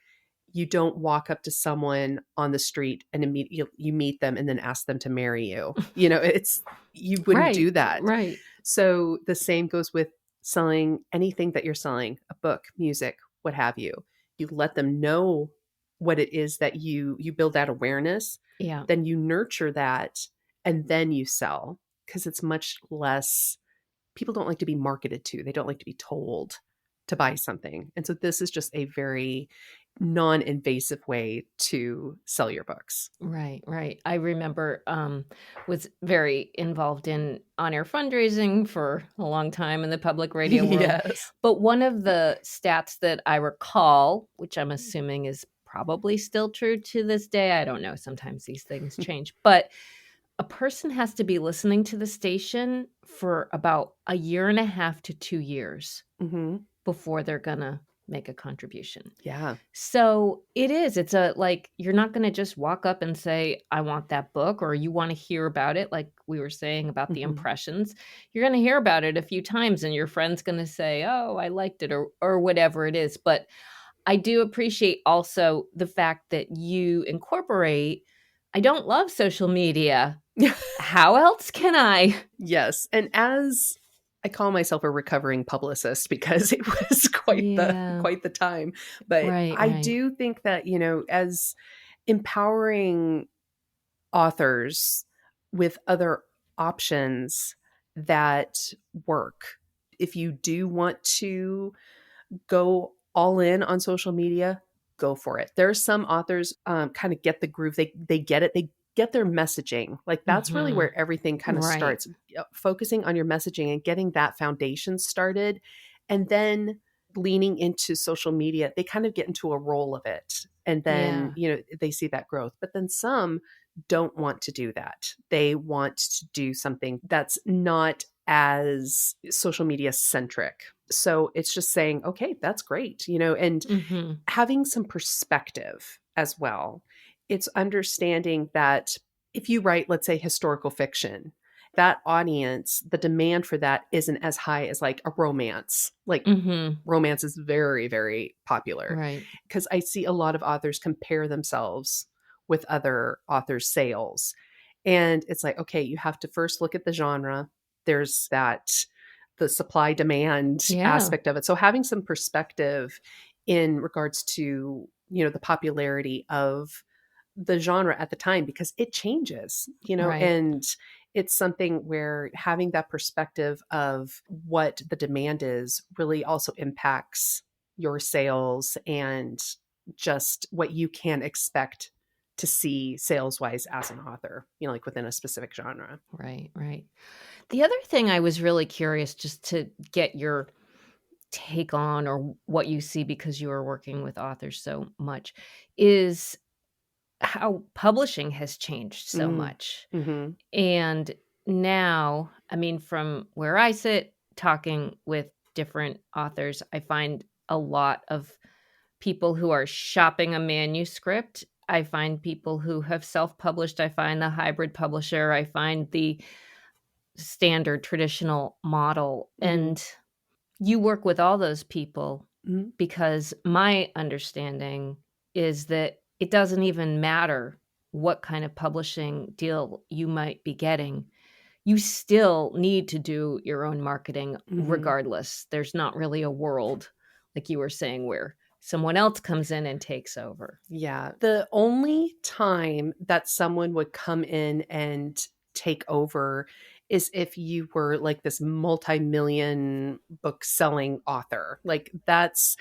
Speaker 2: you don't walk up to someone on the street and immediately you meet them and then ask them to marry you. You wouldn't
Speaker 1: Right.
Speaker 2: do that.
Speaker 1: Right.
Speaker 2: So the same goes with selling anything that you're selling, a book, music, what have you. You let them know what it is that you build that awareness,
Speaker 1: Yeah.
Speaker 2: then you nurture that, and then you sell, because it's much less, people don't like to be marketed to. They don't like to be told to buy something. And so this is just a very non-invasive way to sell your books.
Speaker 1: Right, right. I remember was very involved in on-air fundraising for a long time in the public radio world.
Speaker 2: Yes.
Speaker 1: But one of the stats that I recall, which I'm assuming is probably still true to this day, I don't know, sometimes these things change, but a person has to be listening to the station for about a year and a half to 2 years
Speaker 2: Mm-hmm.
Speaker 1: before they're gonna make a contribution.
Speaker 2: Yeah.
Speaker 1: So it's you're not going to just walk up and say, I want that book, or you want to hear about it. Like we were saying about the
Speaker 2: Mm-hmm.
Speaker 1: impressions, you're going to hear about it a few times and your friend's going to say, oh, I liked it, or whatever it is. But I do appreciate also the fact that you incorporate, I don't love social media. How else can I?
Speaker 2: Yes. And as I call myself a recovering publicist, because it was quite the time. But I
Speaker 1: Right.
Speaker 2: do think that, as empowering authors with other options that work. If you do want to go all in on social media, go for it. There are some authors kind of get the groove. They get it. They get their messaging. Like that's really
Speaker 1: Mhm.
Speaker 2: where everything kind of
Speaker 1: Right.
Speaker 2: starts. Focusing on your messaging and getting that foundation started, and then leaning into social media. They kind of get into a role of it, and then they see that growth. But then some don't want to do that. They want to do something that's not as social media centric. So it's just saying, okay, that's great, and
Speaker 1: Mhm.
Speaker 2: having some perspective as well. It's understanding that if you write, let's say, historical fiction, that audience, the demand for that isn't as high as like a romance. Like
Speaker 1: Mhm.
Speaker 2: romance is very, very popular,
Speaker 1: Right.
Speaker 2: because I see a lot of authors compare themselves with other authors' sales. And it's like, okay, you have to first look at the genre. There's the supply demand
Speaker 1: Yeah.
Speaker 2: aspect of it. So having some perspective in regards to, the popularity of the genre at the time, because it changes,
Speaker 1: Right.
Speaker 2: and it's something where having that perspective of what the demand is really also impacts your sales and just what you can expect to see sales wise as an author, like within a specific genre.
Speaker 1: Right. Right. The other thing I was really curious just to get your take on, or what you see because you are working with authors so much, is how publishing has changed so
Speaker 2: Mm.
Speaker 1: much.
Speaker 2: Mm-hmm.
Speaker 1: And now, I mean, from where I sit talking with different authors, I find a lot of people who are shopping a manuscript. I find people who have self-published. I find the hybrid publisher. I find the standard traditional model.
Speaker 2: Mm-hmm.
Speaker 1: And you work with all those people,
Speaker 2: Mm-hmm.
Speaker 1: because my understanding is that it doesn't even matter what kind of publishing deal you might be getting. You still need to do your own marketing
Speaker 2: Mm-hmm.
Speaker 1: regardless. There's not really a world, like you were saying, where someone else comes in and takes over.
Speaker 2: Yeah. The only time that someone would come in and take over is if you were like this multi-million book selling author. Like that's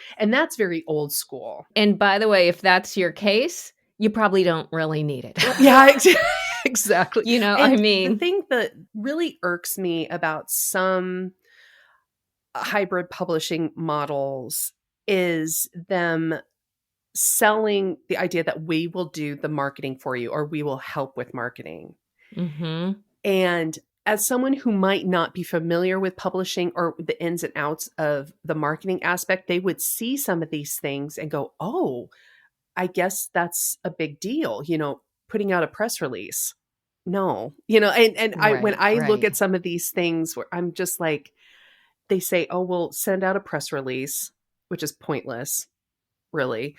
Speaker 2: very old school.
Speaker 1: And by the way, if that's your case, you probably don't really need it.
Speaker 2: Yeah, exactly.
Speaker 1: You know,
Speaker 2: And
Speaker 1: I mean,
Speaker 2: the thing that really irks me about some hybrid publishing models is them selling the idea that we will do the marketing for you or we will help with marketing.
Speaker 1: Mm-hmm.
Speaker 2: And as someone who might not be familiar with publishing or the ins and outs of the marketing aspect, they would see some of these things and go, oh, I guess that's a big deal, putting out a press release. No, when
Speaker 1: Right,
Speaker 2: I look
Speaker 1: right.
Speaker 2: at some of these things where I'm just like, they say, oh, we'll send out a press release, which is pointless, really.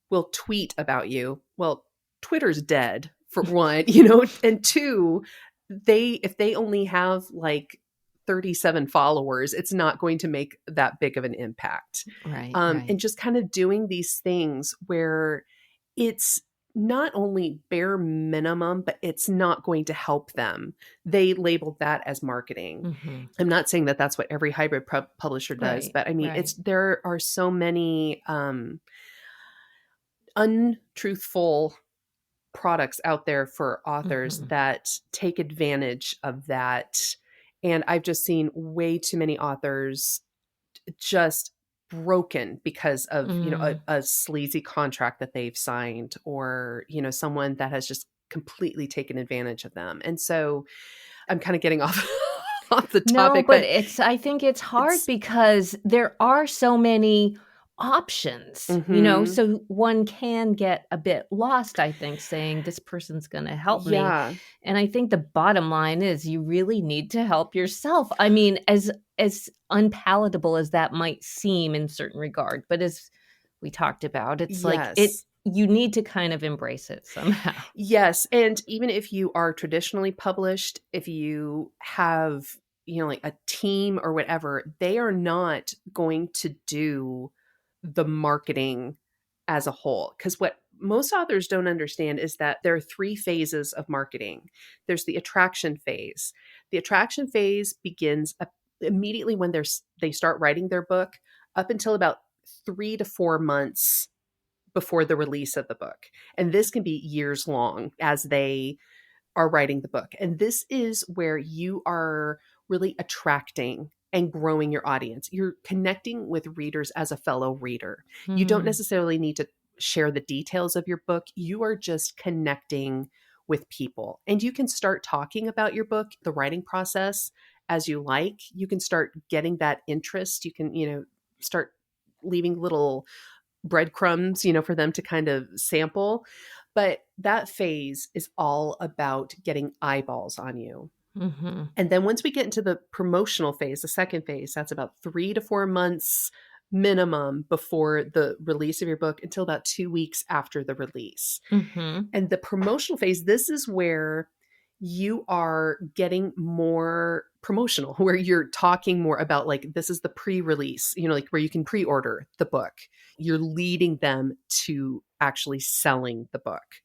Speaker 2: We'll tweet about you. Well, Twitter's dead for one, and two, if they only have like 37 followers, it's not going to make that big of an impact.
Speaker 1: Right,
Speaker 2: And just kind of doing these things where it's not only bare minimum, but it's not going to help them. They labeled that as marketing.
Speaker 1: Mm-hmm.
Speaker 2: I'm not saying that that's what every hybrid publisher does,
Speaker 1: Right,
Speaker 2: but I mean,
Speaker 1: right.
Speaker 2: there are so many untruthful products out there for authors
Speaker 1: Mm-hmm.
Speaker 2: that take advantage of that. And I've just seen way too many authors just broken because of, a sleazy contract that they've signed, or, someone that has just completely taken advantage of them. And so I'm kind of getting off off the
Speaker 1: No,
Speaker 2: topic,
Speaker 1: but
Speaker 2: but
Speaker 1: I think it's hard
Speaker 2: it's
Speaker 1: because there are so many options,
Speaker 2: mhm.
Speaker 1: so one can get a bit lost, I think, saying this person's going to help me.
Speaker 2: Yeah.
Speaker 1: And I think the bottom line is you really need to help yourself. I mean, as unpalatable as that might seem in certain regard, but as we talked about, it's like
Speaker 2: Yes.
Speaker 1: you need to kind of embrace it somehow.
Speaker 2: Yes, and even if you are traditionally published, if you have, like a team or whatever, they are not going to do the marketing as a whole. Because what most authors don't understand is that there are three phases of marketing. There's the attraction phase. The attraction phase begins immediately when they start writing their book, up until about 3 to 4 months before the release of the book. And this can be years long as they are writing the book. And this is where you are really attracting and growing your audience. You're connecting with readers as a fellow reader. You don't
Speaker 1: Mhm.
Speaker 2: necessarily need to share the details of your book. You are just connecting with people. And you can start talking about your book, the writing process, as you like. You can start getting that interest. You can, start leaving little breadcrumbs, for them to kind of sample. But that phase is all about getting eyeballs on you.
Speaker 1: Mhm.
Speaker 2: And then once we get into the promotional phase, the second phase, that's about 3 to 4 months minimum before the release of your book, until about 2 weeks after the release.
Speaker 1: Mhm.
Speaker 2: And the promotional phase, this is where you are getting more promotional, where you're talking more about, like, this is the pre-release, like where you can pre-order the book. You're leading them to actually selling the book.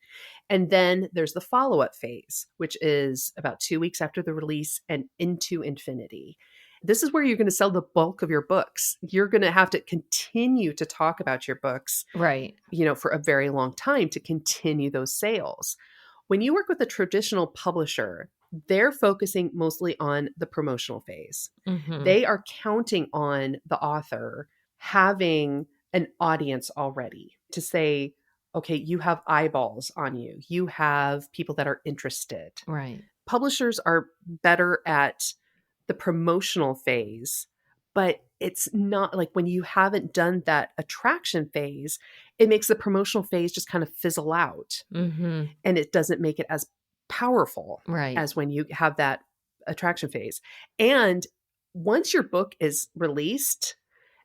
Speaker 2: And then there's the follow-up phase, which is about 2 weeks after the release and into infinity. This is where you're going to sell the bulk of your books. You're going to have to continue to talk about your books,
Speaker 1: Right.
Speaker 2: for a very long time to continue those sales. When you work with a traditional publisher, they're focusing mostly on the promotional phase.
Speaker 1: Mhm.
Speaker 2: They are counting on the author having an audience already to say, okay, you have eyeballs on you. You have people that are interested.
Speaker 1: Right.
Speaker 2: Publishers are better at the promotional phase, but it's not like when you haven't done that attraction phase, it makes the promotional phase just kind of fizzle out,
Speaker 1: Mhm.
Speaker 2: and it doesn't make it as powerful
Speaker 1: Right.
Speaker 2: as when you have that attraction phase. And once your book is released,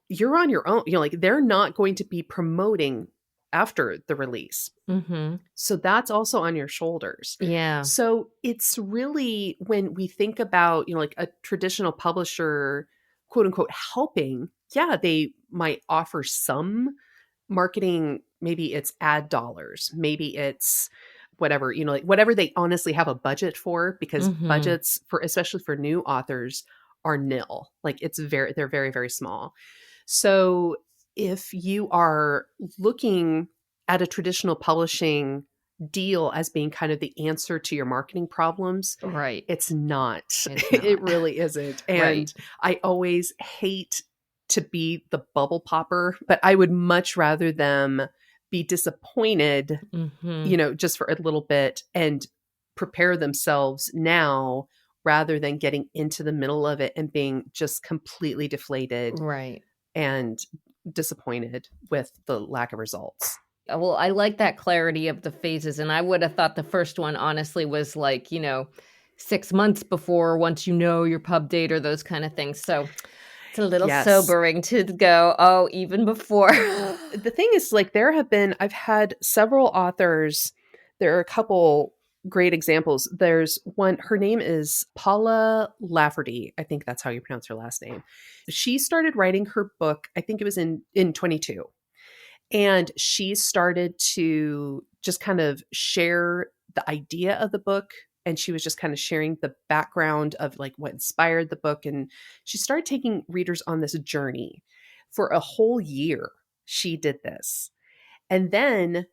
Speaker 2: you're on your own. Like, they're not going to be promoting after the release.
Speaker 1: Mhm.
Speaker 2: So that's also on your shoulders.
Speaker 1: Yeah.
Speaker 2: So it's really, when we think about, like a traditional publisher, quote unquote, helping, yeah, they might offer some marketing. Maybe it's ad dollars. Maybe it's whatever, like whatever they honestly have a budget for, because
Speaker 1: Mhm.
Speaker 2: budgets for, especially for new authors, are nil. Like, they're very, very small. So if you are looking at a traditional publishing deal as being kind of the answer to your marketing problems,
Speaker 1: Right.
Speaker 2: it's not.
Speaker 1: It's
Speaker 2: It
Speaker 1: not.
Speaker 2: really isn't.
Speaker 1: Right.
Speaker 2: And I always hate to be the bubble popper, but I would much rather them be disappointed, just for a little bit and prepare themselves now rather than getting into the middle of it and being just completely deflated
Speaker 1: Right.
Speaker 2: and disappointed with the lack of results.
Speaker 1: Well, I like that clarity of the phases. And I would have thought the first one, honestly, was like, 6 months before, once you know your pub date or those kind of things. So it's a little sobering to go, oh, even before.
Speaker 2: The thing is, like, I've had several authors. There are a couple great examples. There's one, her name is Paula Lafferty. I think that's how you pronounce her last name. She started writing her book, I think it was in 22. And she started to just kind of share the idea of the book. And she was just kind of sharing the background of like what inspired the book. And she started taking readers on this journey for a whole year. She did this. And then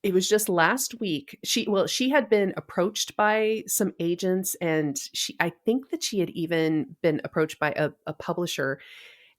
Speaker 2: it was just last week. She had been approached by some agents, and I think that she had even been approached by a publisher.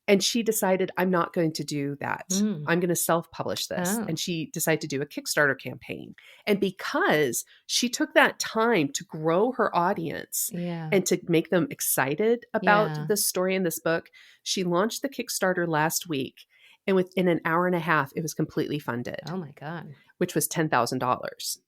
Speaker 2: And she decided, I'm not going to do that. I'm going to self-publish this.
Speaker 1: Oh.
Speaker 2: And she decided to do a Kickstarter campaign. And because she took that time to grow her audience and to make them excited about this story in this book, she launched the Kickstarter last week. And within an hour and a half, it was completely funded.
Speaker 1: Oh my God.
Speaker 2: Which was $10,000.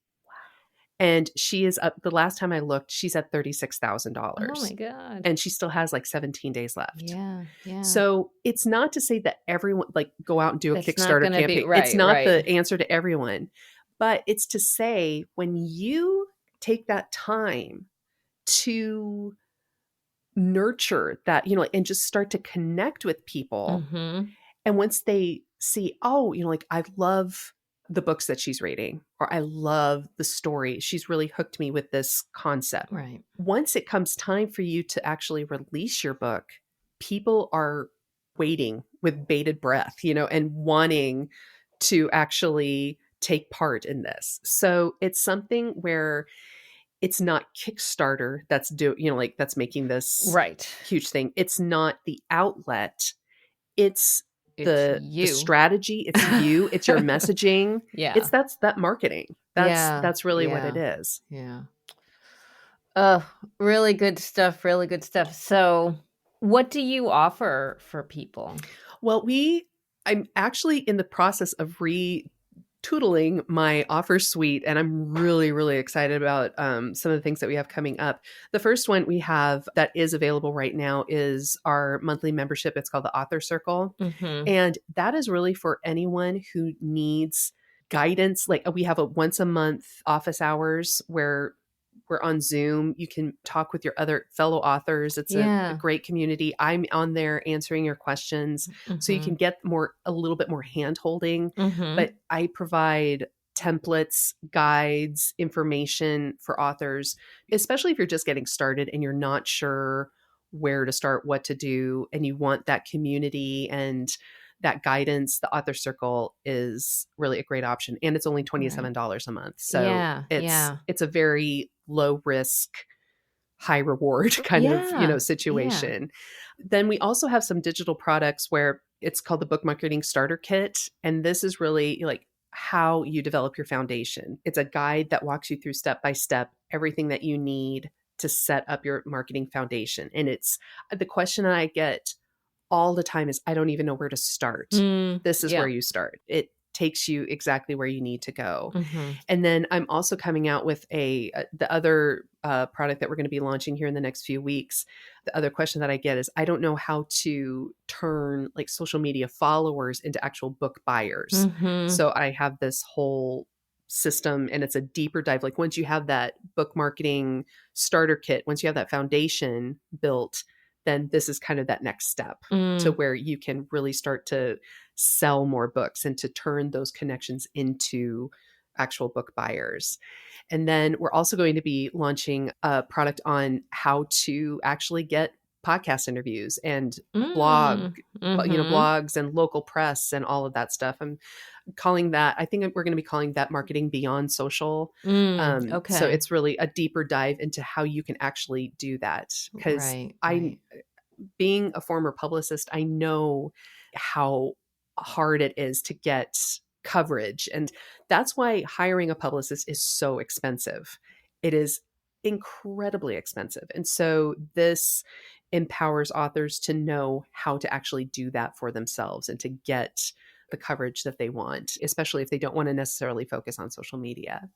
Speaker 2: And she is up, the last time I looked, she's at $36,000.
Speaker 1: Oh my God.
Speaker 2: And she still has like 17 days left.
Speaker 1: Yeah.
Speaker 2: So it's not to say that everyone like go out and do a Kickstarter campaign.
Speaker 1: Right,
Speaker 2: it's not the answer to everyone. But it's to say when you take that time to nurture that, and just start to connect with people. And once they see, oh, like I love the books that she's reading, or I love the story. She's really hooked me with this concept.
Speaker 1: Right.
Speaker 2: Once it comes time for you to actually release your book, people are waiting with bated breath, and wanting to actually take part in this. So it's something where it's not Kickstarter that's that's making this huge thing. It's not the outlet. It's the strategy, it's you, it's your messaging. It's that marketing. That's really what it is.
Speaker 1: Really good stuff. Really good stuff. So what do you offer for people?
Speaker 2: Well, I'm actually in the process of retootling my offer suite, and I'm really, really excited about some of the things that we have coming up. The first one we have that is available right now is our monthly membership. It's called the Author Circle. And that is really for anyone who needs guidance. Like we have a once a month office hours where we're on Zoom. You can talk with your other fellow authors. It's a great community. I'm on there answering your questions. So you can get a little bit more hand holding, but I provide templates, guides, information for authors, especially if you're just getting started and you're not sure where to start, what to do, and you want that community and that guidance. The Author Circle is really a great option. And it's only $27 a month. So it's a very low risk, high reward kind of, situation. Then we also have some digital products where it's called the Book Marketing Starter Kit. And this is really like how you develop your foundation. It's a guide that walks you through step by step, everything that you need to set up your marketing foundation. And it's the question I get all the time is, I don't even know where to start. This is where you start. It takes you exactly where you need to go. And then I'm also coming out with the other product that we're going to be launching here in the next few weeks. The other question that I get is, I don't know how to turn like social media followers into actual book buyers. So I have this whole system, and it's a deeper dive. Like once you have that book marketing starter kit, once you have that foundation built, then this is kind of that next step to where you can really start to sell more books and to turn those connections into actual book buyers. And then we're also going to be launching a product on how to actually get podcast interviews and blogs and local press and all of that stuff. I'm calling that, I think we're going to be calling that marketing beyond social. So it's really a deeper dive into how you can actually do that. Because being a former publicist, I know how hard it is to get coverage. And that's why hiring a publicist is so expensive. It is incredibly expensive. And so this empowers authors to know how to actually do that for themselves and to get the coverage that they want, especially if they don't want to necessarily focus on social media.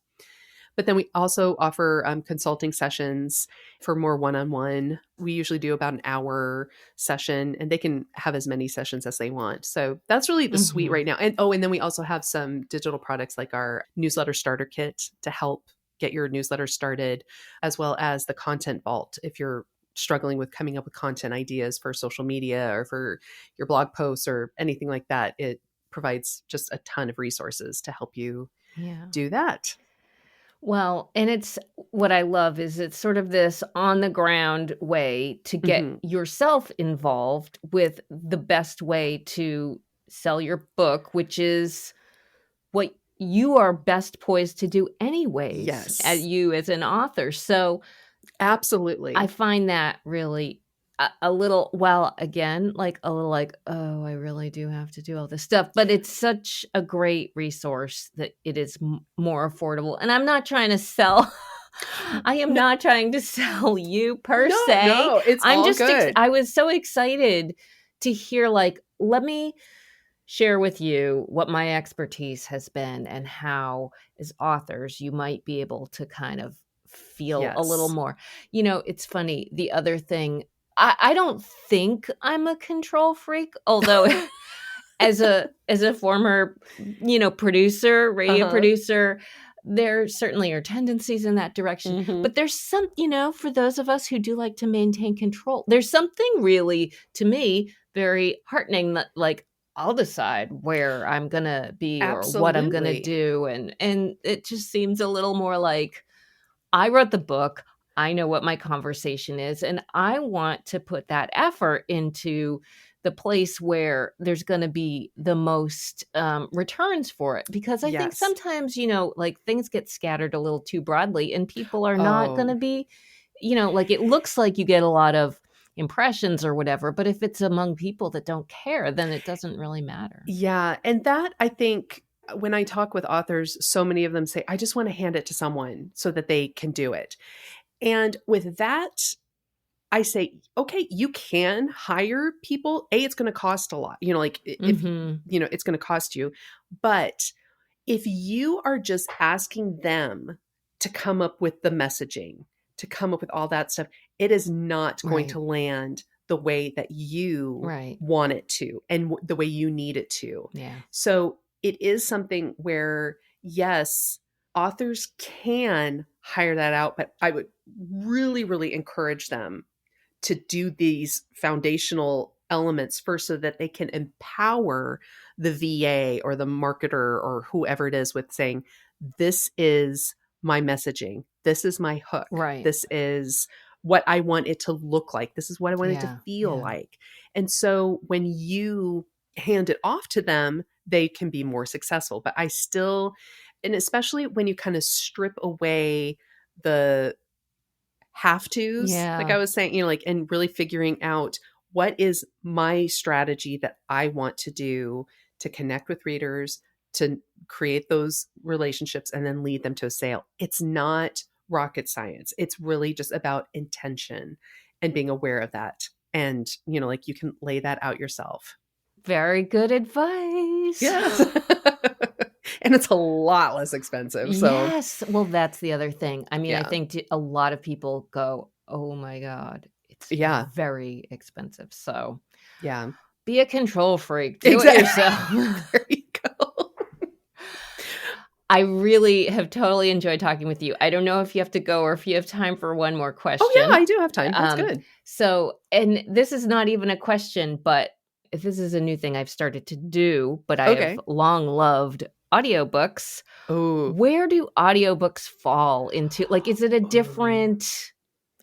Speaker 2: But then we also offer consulting sessions for more one-on-one. We usually do about an hour session, and they can have as many sessions as they want. So that's really the suite right now. And and then we also have some digital products like our newsletter starter kit to help get your newsletter started, as well as the content vault if you're struggling with coming up with content ideas for social media or for your blog posts or anything like that. It provides just a ton of resources to help you do that.
Speaker 1: Well, and it's what I love is it's sort of this on the ground way to get yourself involved with the best way to sell your book, which is what you are best poised to do anyways.
Speaker 2: Yes.
Speaker 1: You as an author. So
Speaker 2: absolutely.
Speaker 1: I find that really a little, well, again, like a little like, oh, I really do have to do all this stuff. But it's such a great resource that it is more affordable. And I'm not trying to sell. I am not trying to sell you per se.
Speaker 2: No, it's all good.
Speaker 1: I was so excited to hear, like, let me share with you what my expertise has been and how, as authors, you might be able to kind of feel a little more. You know, it's funny. The other thing, I don't think I'm a control freak, although as a former, producer, radio producer, there certainly are tendencies in that direction. But there's some, for those of us who do like to maintain control, there's something really, to me, very heartening that, like, I'll decide where I'm going to be or what I'm going to do. And it just seems a little more like I wrote the book. I know what my conversation is, and I want to put that effort into the place where there's going to be the most returns for it. Because I think sometimes, like things get scattered a little too broadly and people are not going to be, like it looks like you get a lot of impressions or whatever, but if it's among people that don't care, then it doesn't really matter.
Speaker 2: Yeah. And that, I think, when I talk with authors, so many of them say, I just want to hand it to someone so that they can do it. And with that, I say, okay, you can hire people. It's going to cost a lot, if, it's going to cost you. But if you are just asking them to come up with the messaging, to come up with all that stuff, it is not going to land the way that you want it to and the way you need it to.
Speaker 1: Yeah.
Speaker 2: So it is something where, yes, authors can hire that out, but I would really, really encourage them to do these foundational elements first so that they can empower the VA or the marketer or whoever it is with saying, this is my messaging. This is my hook.
Speaker 1: Right.
Speaker 2: This is what I want it to look like. This is what I want it to feel like. And so when you hand it off to them, they can be more successful. But I still, and especially when you kind of strip away the have tos, like I was saying, and really figuring out what is my strategy that I want to do to connect with readers, to create those relationships and then lead them to a sale. It's not rocket science. It's really just about intention and being aware of that. And, you can lay that out yourself.
Speaker 1: Very good advice.
Speaker 2: Yes. And it's a lot less expensive. So
Speaker 1: yes. Well, that's the other thing. I mean, I think a lot of people go, oh my God, it's very expensive. So be a control freak. Do it yourself.
Speaker 2: There you go.
Speaker 1: I really have totally enjoyed talking with you. I don't know if you have to go or if you have time for one more question.
Speaker 2: Oh, yeah, I do have time. That's good.
Speaker 1: So, and this is not even a question, but if this is a new thing I've started to do, but I have long loved audiobooks.
Speaker 2: Oh,
Speaker 1: where do audiobooks fall into? Like, is it a different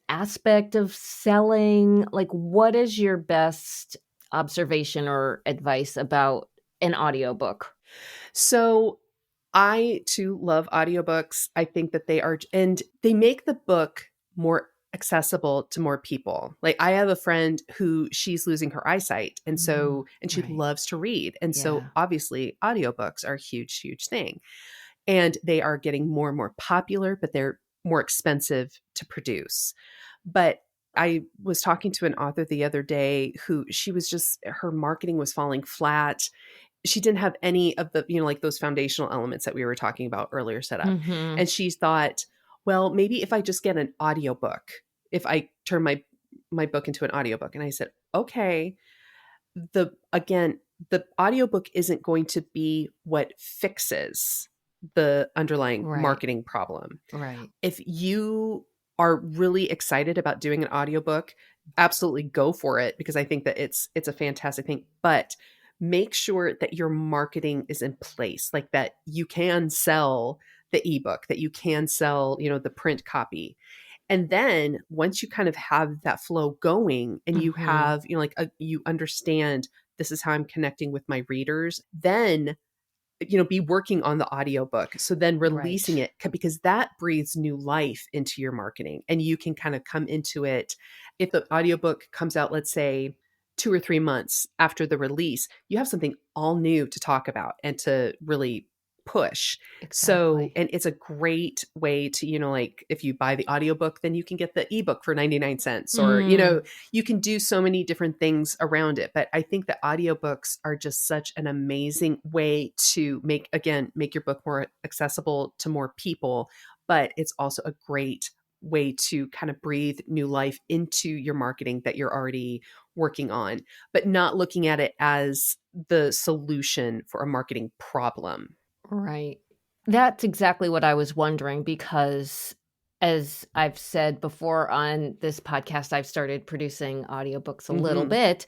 Speaker 1: aspect of selling? Like, what is your best observation or advice about an audiobook?
Speaker 2: So I too love audiobooks. I think that they are, and they make the book more accessible to more people. Like I have a friend who she's losing her eyesight and she
Speaker 1: right.
Speaker 2: loves to read. And so
Speaker 1: Yeah.
Speaker 2: obviously audiobooks are a huge, huge thing. And they are getting more and more popular, but they're more expensive to produce. But I was talking to an author the other day who she was just, her marketing was falling flat. She didn't have any of the, like those foundational elements that we were talking about earlier set up.
Speaker 1: Mm-hmm.
Speaker 2: And she thought, well, maybe if I just get an audiobook, if I turn my book into an audiobook. And I said, okay, the audiobook isn't going to be what fixes the underlying
Speaker 1: Right.
Speaker 2: marketing problem.
Speaker 1: Right.
Speaker 2: If you are really excited about doing an audiobook, absolutely go for it, because I think that it's a fantastic thing. But make sure that your marketing is in place, like that you can sell the ebook, that you can sell, the print copy. And then once you kind of have that flow going and you
Speaker 1: Mm-hmm.
Speaker 2: have, you understand this is how I'm connecting with my readers, then be working on the audiobook. So then releasing
Speaker 1: Right.
Speaker 2: it, because that breathes new life into your marketing and you can kind of come into it. If the audiobook comes out, let's say 2 or 3 months after the release, you have something all new to talk about and to really push. So,
Speaker 1: Exactly.
Speaker 2: and it's a great way to, like if you buy the audiobook, then you can get the ebook for 99 cents or,
Speaker 1: Mm.
Speaker 2: you can do so many different things around it. But I think that audiobooks are just such an amazing way to make your book more accessible to more people. But it's also a great way to kind of breathe new life into your marketing that you're already working on, but not looking at it as the solution for a marketing problem.
Speaker 1: Right. That's exactly what I was wondering because, as I've said before on this podcast, I've started producing audiobooks a little
Speaker 2: Hmm.
Speaker 1: bit.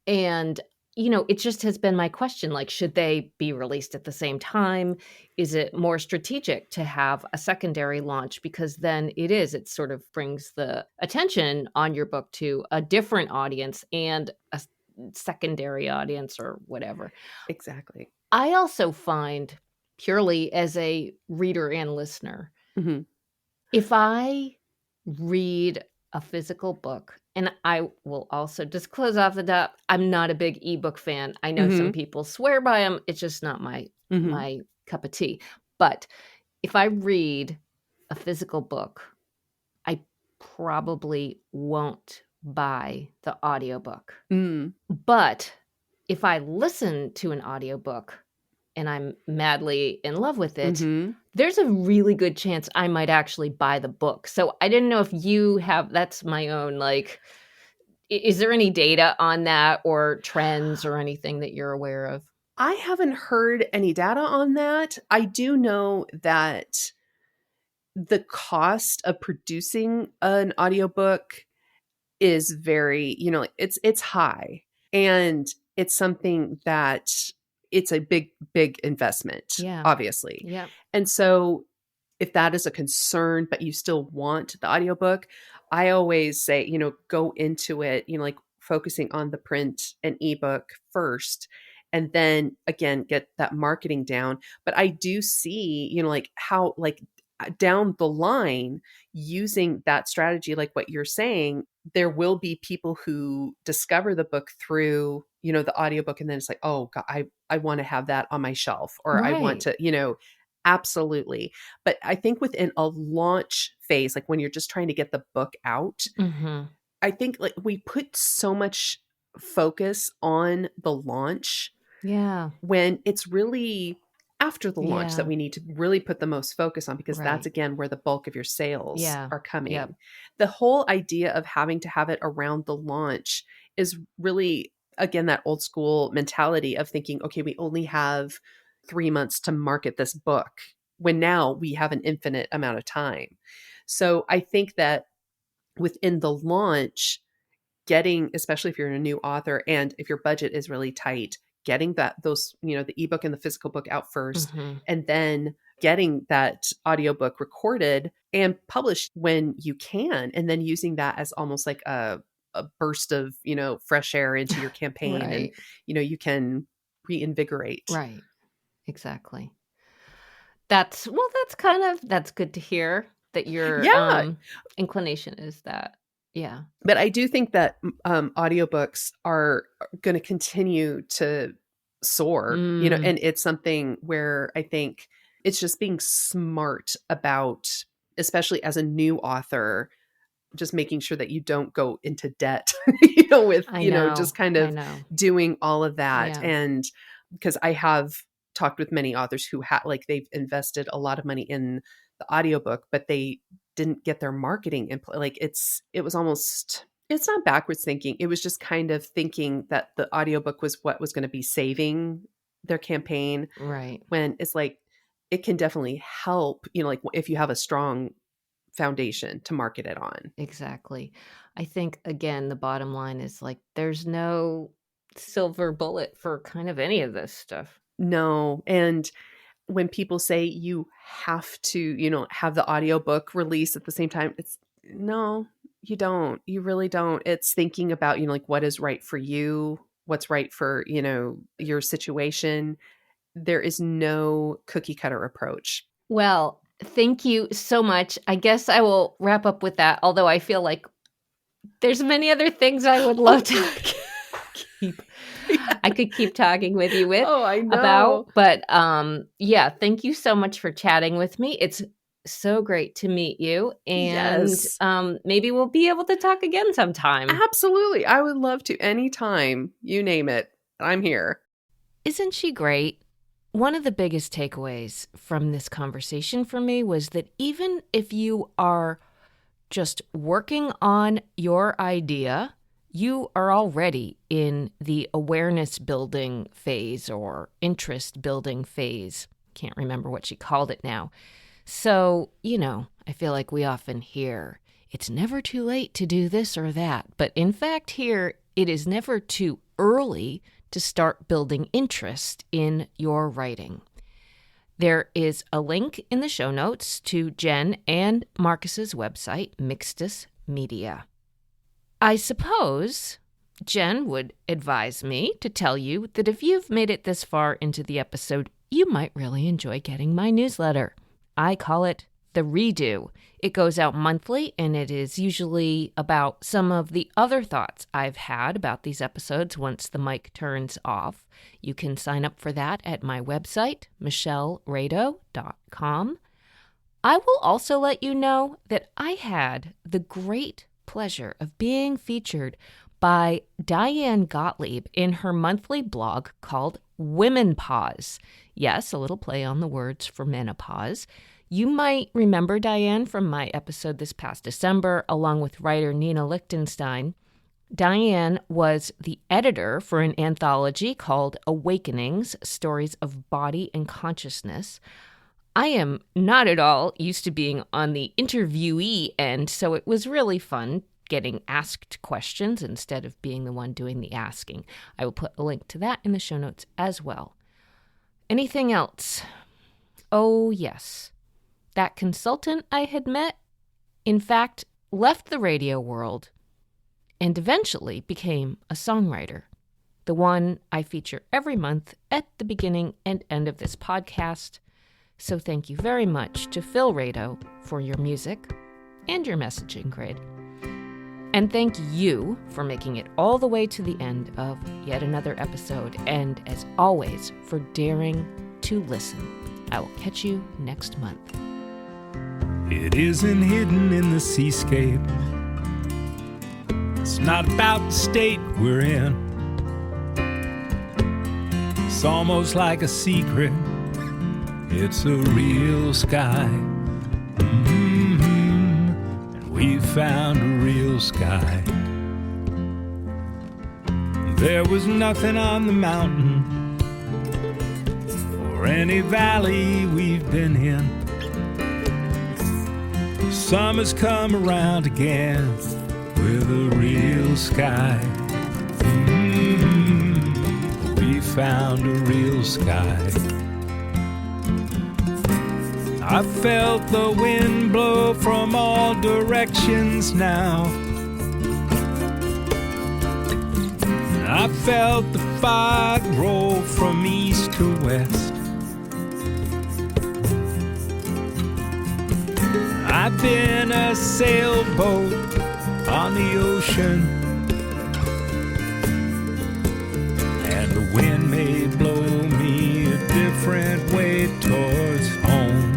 Speaker 1: And, it just has been my question, like, should they be released at the same time? Is it more strategic to have a secondary launch? Because then it sort of brings the attention on your book to a different audience and a secondary audience or whatever.
Speaker 2: Exactly.
Speaker 1: I also find, purely as a reader and listener,
Speaker 2: Hmm.
Speaker 1: if I read a physical book, and I will also disclose off the top, I'm not a big ebook fan. I know some
Speaker 2: Hmm.
Speaker 1: people swear by them. It's just not my
Speaker 2: Hmm.
Speaker 1: my cup of tea. But if I read a physical book, I probably won't buy the audiobook.
Speaker 2: Mm.
Speaker 1: But if I listen to an audiobook and I'm madly in love with it,
Speaker 2: Hmm.
Speaker 1: there's a really good chance I might actually buy the book. So I didn't know if you have, that's my own, like, is there any data on that or trends or anything that you're aware of?
Speaker 2: I haven't heard any data on that. I do know that the cost of producing an audiobook is very, like, it's high, and it's something that it's a big, big investment,
Speaker 1: Yeah.
Speaker 2: obviously.
Speaker 1: Yeah.
Speaker 2: And so if that is a concern, but you still want the audiobook, I always say, go into it, like focusing on the print and ebook first, and then again, get that marketing down. But I do see, like how, like down the line, using that strategy, like what you're saying, there will be people who discover the book through, the audiobook. And then it's like, oh God, I want to have that on my shelf, or I want
Speaker 1: Right.
Speaker 2: to, absolutely. But I think within a launch phase, like when you're just trying to get the book out,
Speaker 1: Mm-hmm.
Speaker 2: I think like we put so much focus on the launch
Speaker 1: Yeah.
Speaker 2: when it's really after the launch that
Speaker 1: Yeah.
Speaker 2: we need to really put the most focus on, because that's
Speaker 1: Right.
Speaker 2: again where the bulk of your sales
Speaker 1: Yeah.
Speaker 2: are
Speaker 1: Yep.
Speaker 2: coming. The whole idea of having to have it around the launch is really, again, that old school mentality of thinking, okay, we only have 3 months to market this book, when now we have an infinite amount of time. So I think that within the launch, getting, especially if you're a new author and if your budget is really tight, getting those, the ebook and the physical book out first,
Speaker 1: Mm-hmm.
Speaker 2: and then getting that audiobook recorded and published when you can, and then using that as almost like a burst of, fresh air into your campaign. And,
Speaker 1: Right.
Speaker 2: you can reinvigorate.
Speaker 1: Right. Exactly. That's good to hear that your
Speaker 2: Yeah.
Speaker 1: inclination is that. Yeah.
Speaker 2: But I do think that audiobooks are going to continue to soar,
Speaker 1: Mm,
Speaker 2: and it's something where I think it's just being smart about, especially as a new author, just making sure that you don't go into debt, with,
Speaker 1: I know.
Speaker 2: just kind
Speaker 1: I
Speaker 2: of
Speaker 1: know.
Speaker 2: doing all of that.
Speaker 1: Yeah.
Speaker 2: And because I have talked with many authors who like they've invested a lot of money in the audiobook, but they didn't get their marketing like it was almost, it's not backwards thinking. It was just kind of thinking that the audiobook was what was going to be saving their campaign,
Speaker 1: Right.
Speaker 2: when it's like, it can definitely help, like if you have a strong foundation to market it on.
Speaker 1: Exactly. I think, again, the bottom line is like there's no silver bullet for kind of any of this stuff.
Speaker 2: No. And when people say you have to, have the audiobook release at the same time, it's no, you don't. You really don't. It's thinking about, like what is right for you, what's right for, your situation. There is no cookie cutter approach.
Speaker 1: Well, thank you so much. I guess I will wrap up with that, although I feel like there's many other things I would love to keep. I could keep talking with you
Speaker 2: I know.
Speaker 1: about, but yeah, thank you so much for chatting with me. It's so great to meet you, and
Speaker 2: Yes.
Speaker 1: maybe we'll be able to talk again sometime.
Speaker 2: Absolutely. I would love to, anytime, you name it. I'm here.
Speaker 1: Isn't she great? One of the biggest takeaways from this conversation for me was that even if you are just working on your idea, you are already in the awareness building phase or interest building phase. Can't remember what she called it now. So, I feel like we often hear, it's never too late to do this or that. But in fact, here, it is never too early to start building interest in your writing. There is a link in the show notes to Jenn and Marcus's website, Mixtus Media. I suppose Jenn would advise me to tell you that if you've made it this far into the episode, you might really enjoy getting my newsletter. I call it The Redo. It goes out monthly, and it is usually about some of the other thoughts I've had about these episodes once the mic turns off. You can sign up for that at my website, michellerado.com. I will also let you know that I had the great pleasure of being featured by Diane Gottlieb in her monthly blog called Womenpause. Yes, a little play on the words for menopause. You might remember Diane from my episode this past December, along with writer Nina Lichtenstein. Diane was the editor for an anthology called Awakenings, Stories of Body and Consciousness. I am not at all used to being on the interviewee end, so it was really fun getting asked questions instead of being the one doing the asking. I will put a link to that in the show notes as well. Anything else? Oh, yes. That consultant I had met, in fact, left the radio world and eventually became a songwriter, the one I feature every month at the beginning and end of this podcast. So thank you very much to Phil Rado for your music and your messaging grid. And thank you for making it all the way to the end of yet another episode, and as always, for daring to listen. I will catch you next month.
Speaker 3: It isn't hidden in the seascape. It's not about the state we're in. It's almost like a secret. It's a real sky. And we found a real sky. There was nothing on the mountain or any valley we've been in. Summer's come around again with a real sky. We found a real sky. I felt the wind blow from all directions now. I felt the fog roll from east to I've been a sailboat on the ocean, and the wind may blow me a different way towards home.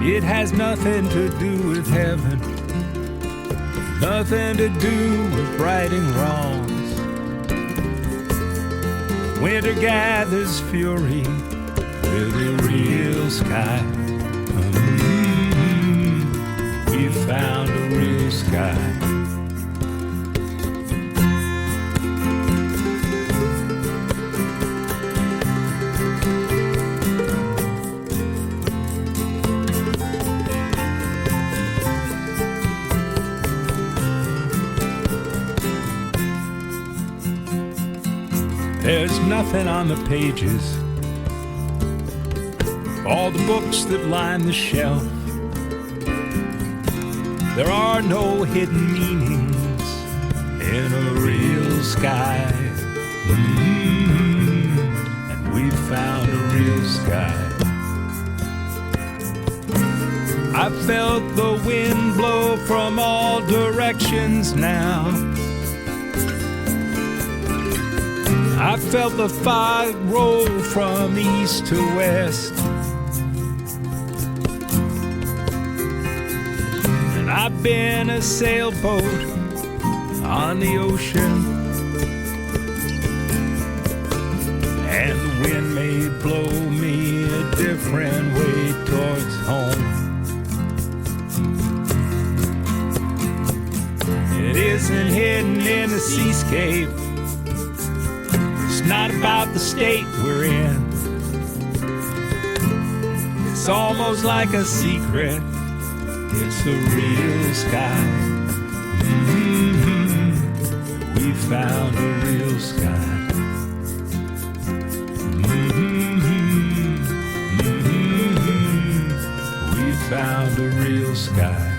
Speaker 3: It has nothing to do with heaven, nothing to do with righting wrongs. Winter gathers fury with a real sky. We found a real sky. There's nothing on the pages, all the books that line the shelf. There are no hidden meanings in a real sky. And we found a real sky. I felt the wind blow from all directions now. I felt the fog roll from east to west. And I've been a sailboat on the ocean, and the wind may blow me a different way towards home. It isn't hidden in the seascape. It's not about the state we're in. It's almost like a secret. It's a real sky. We found a real sky. We found a real sky.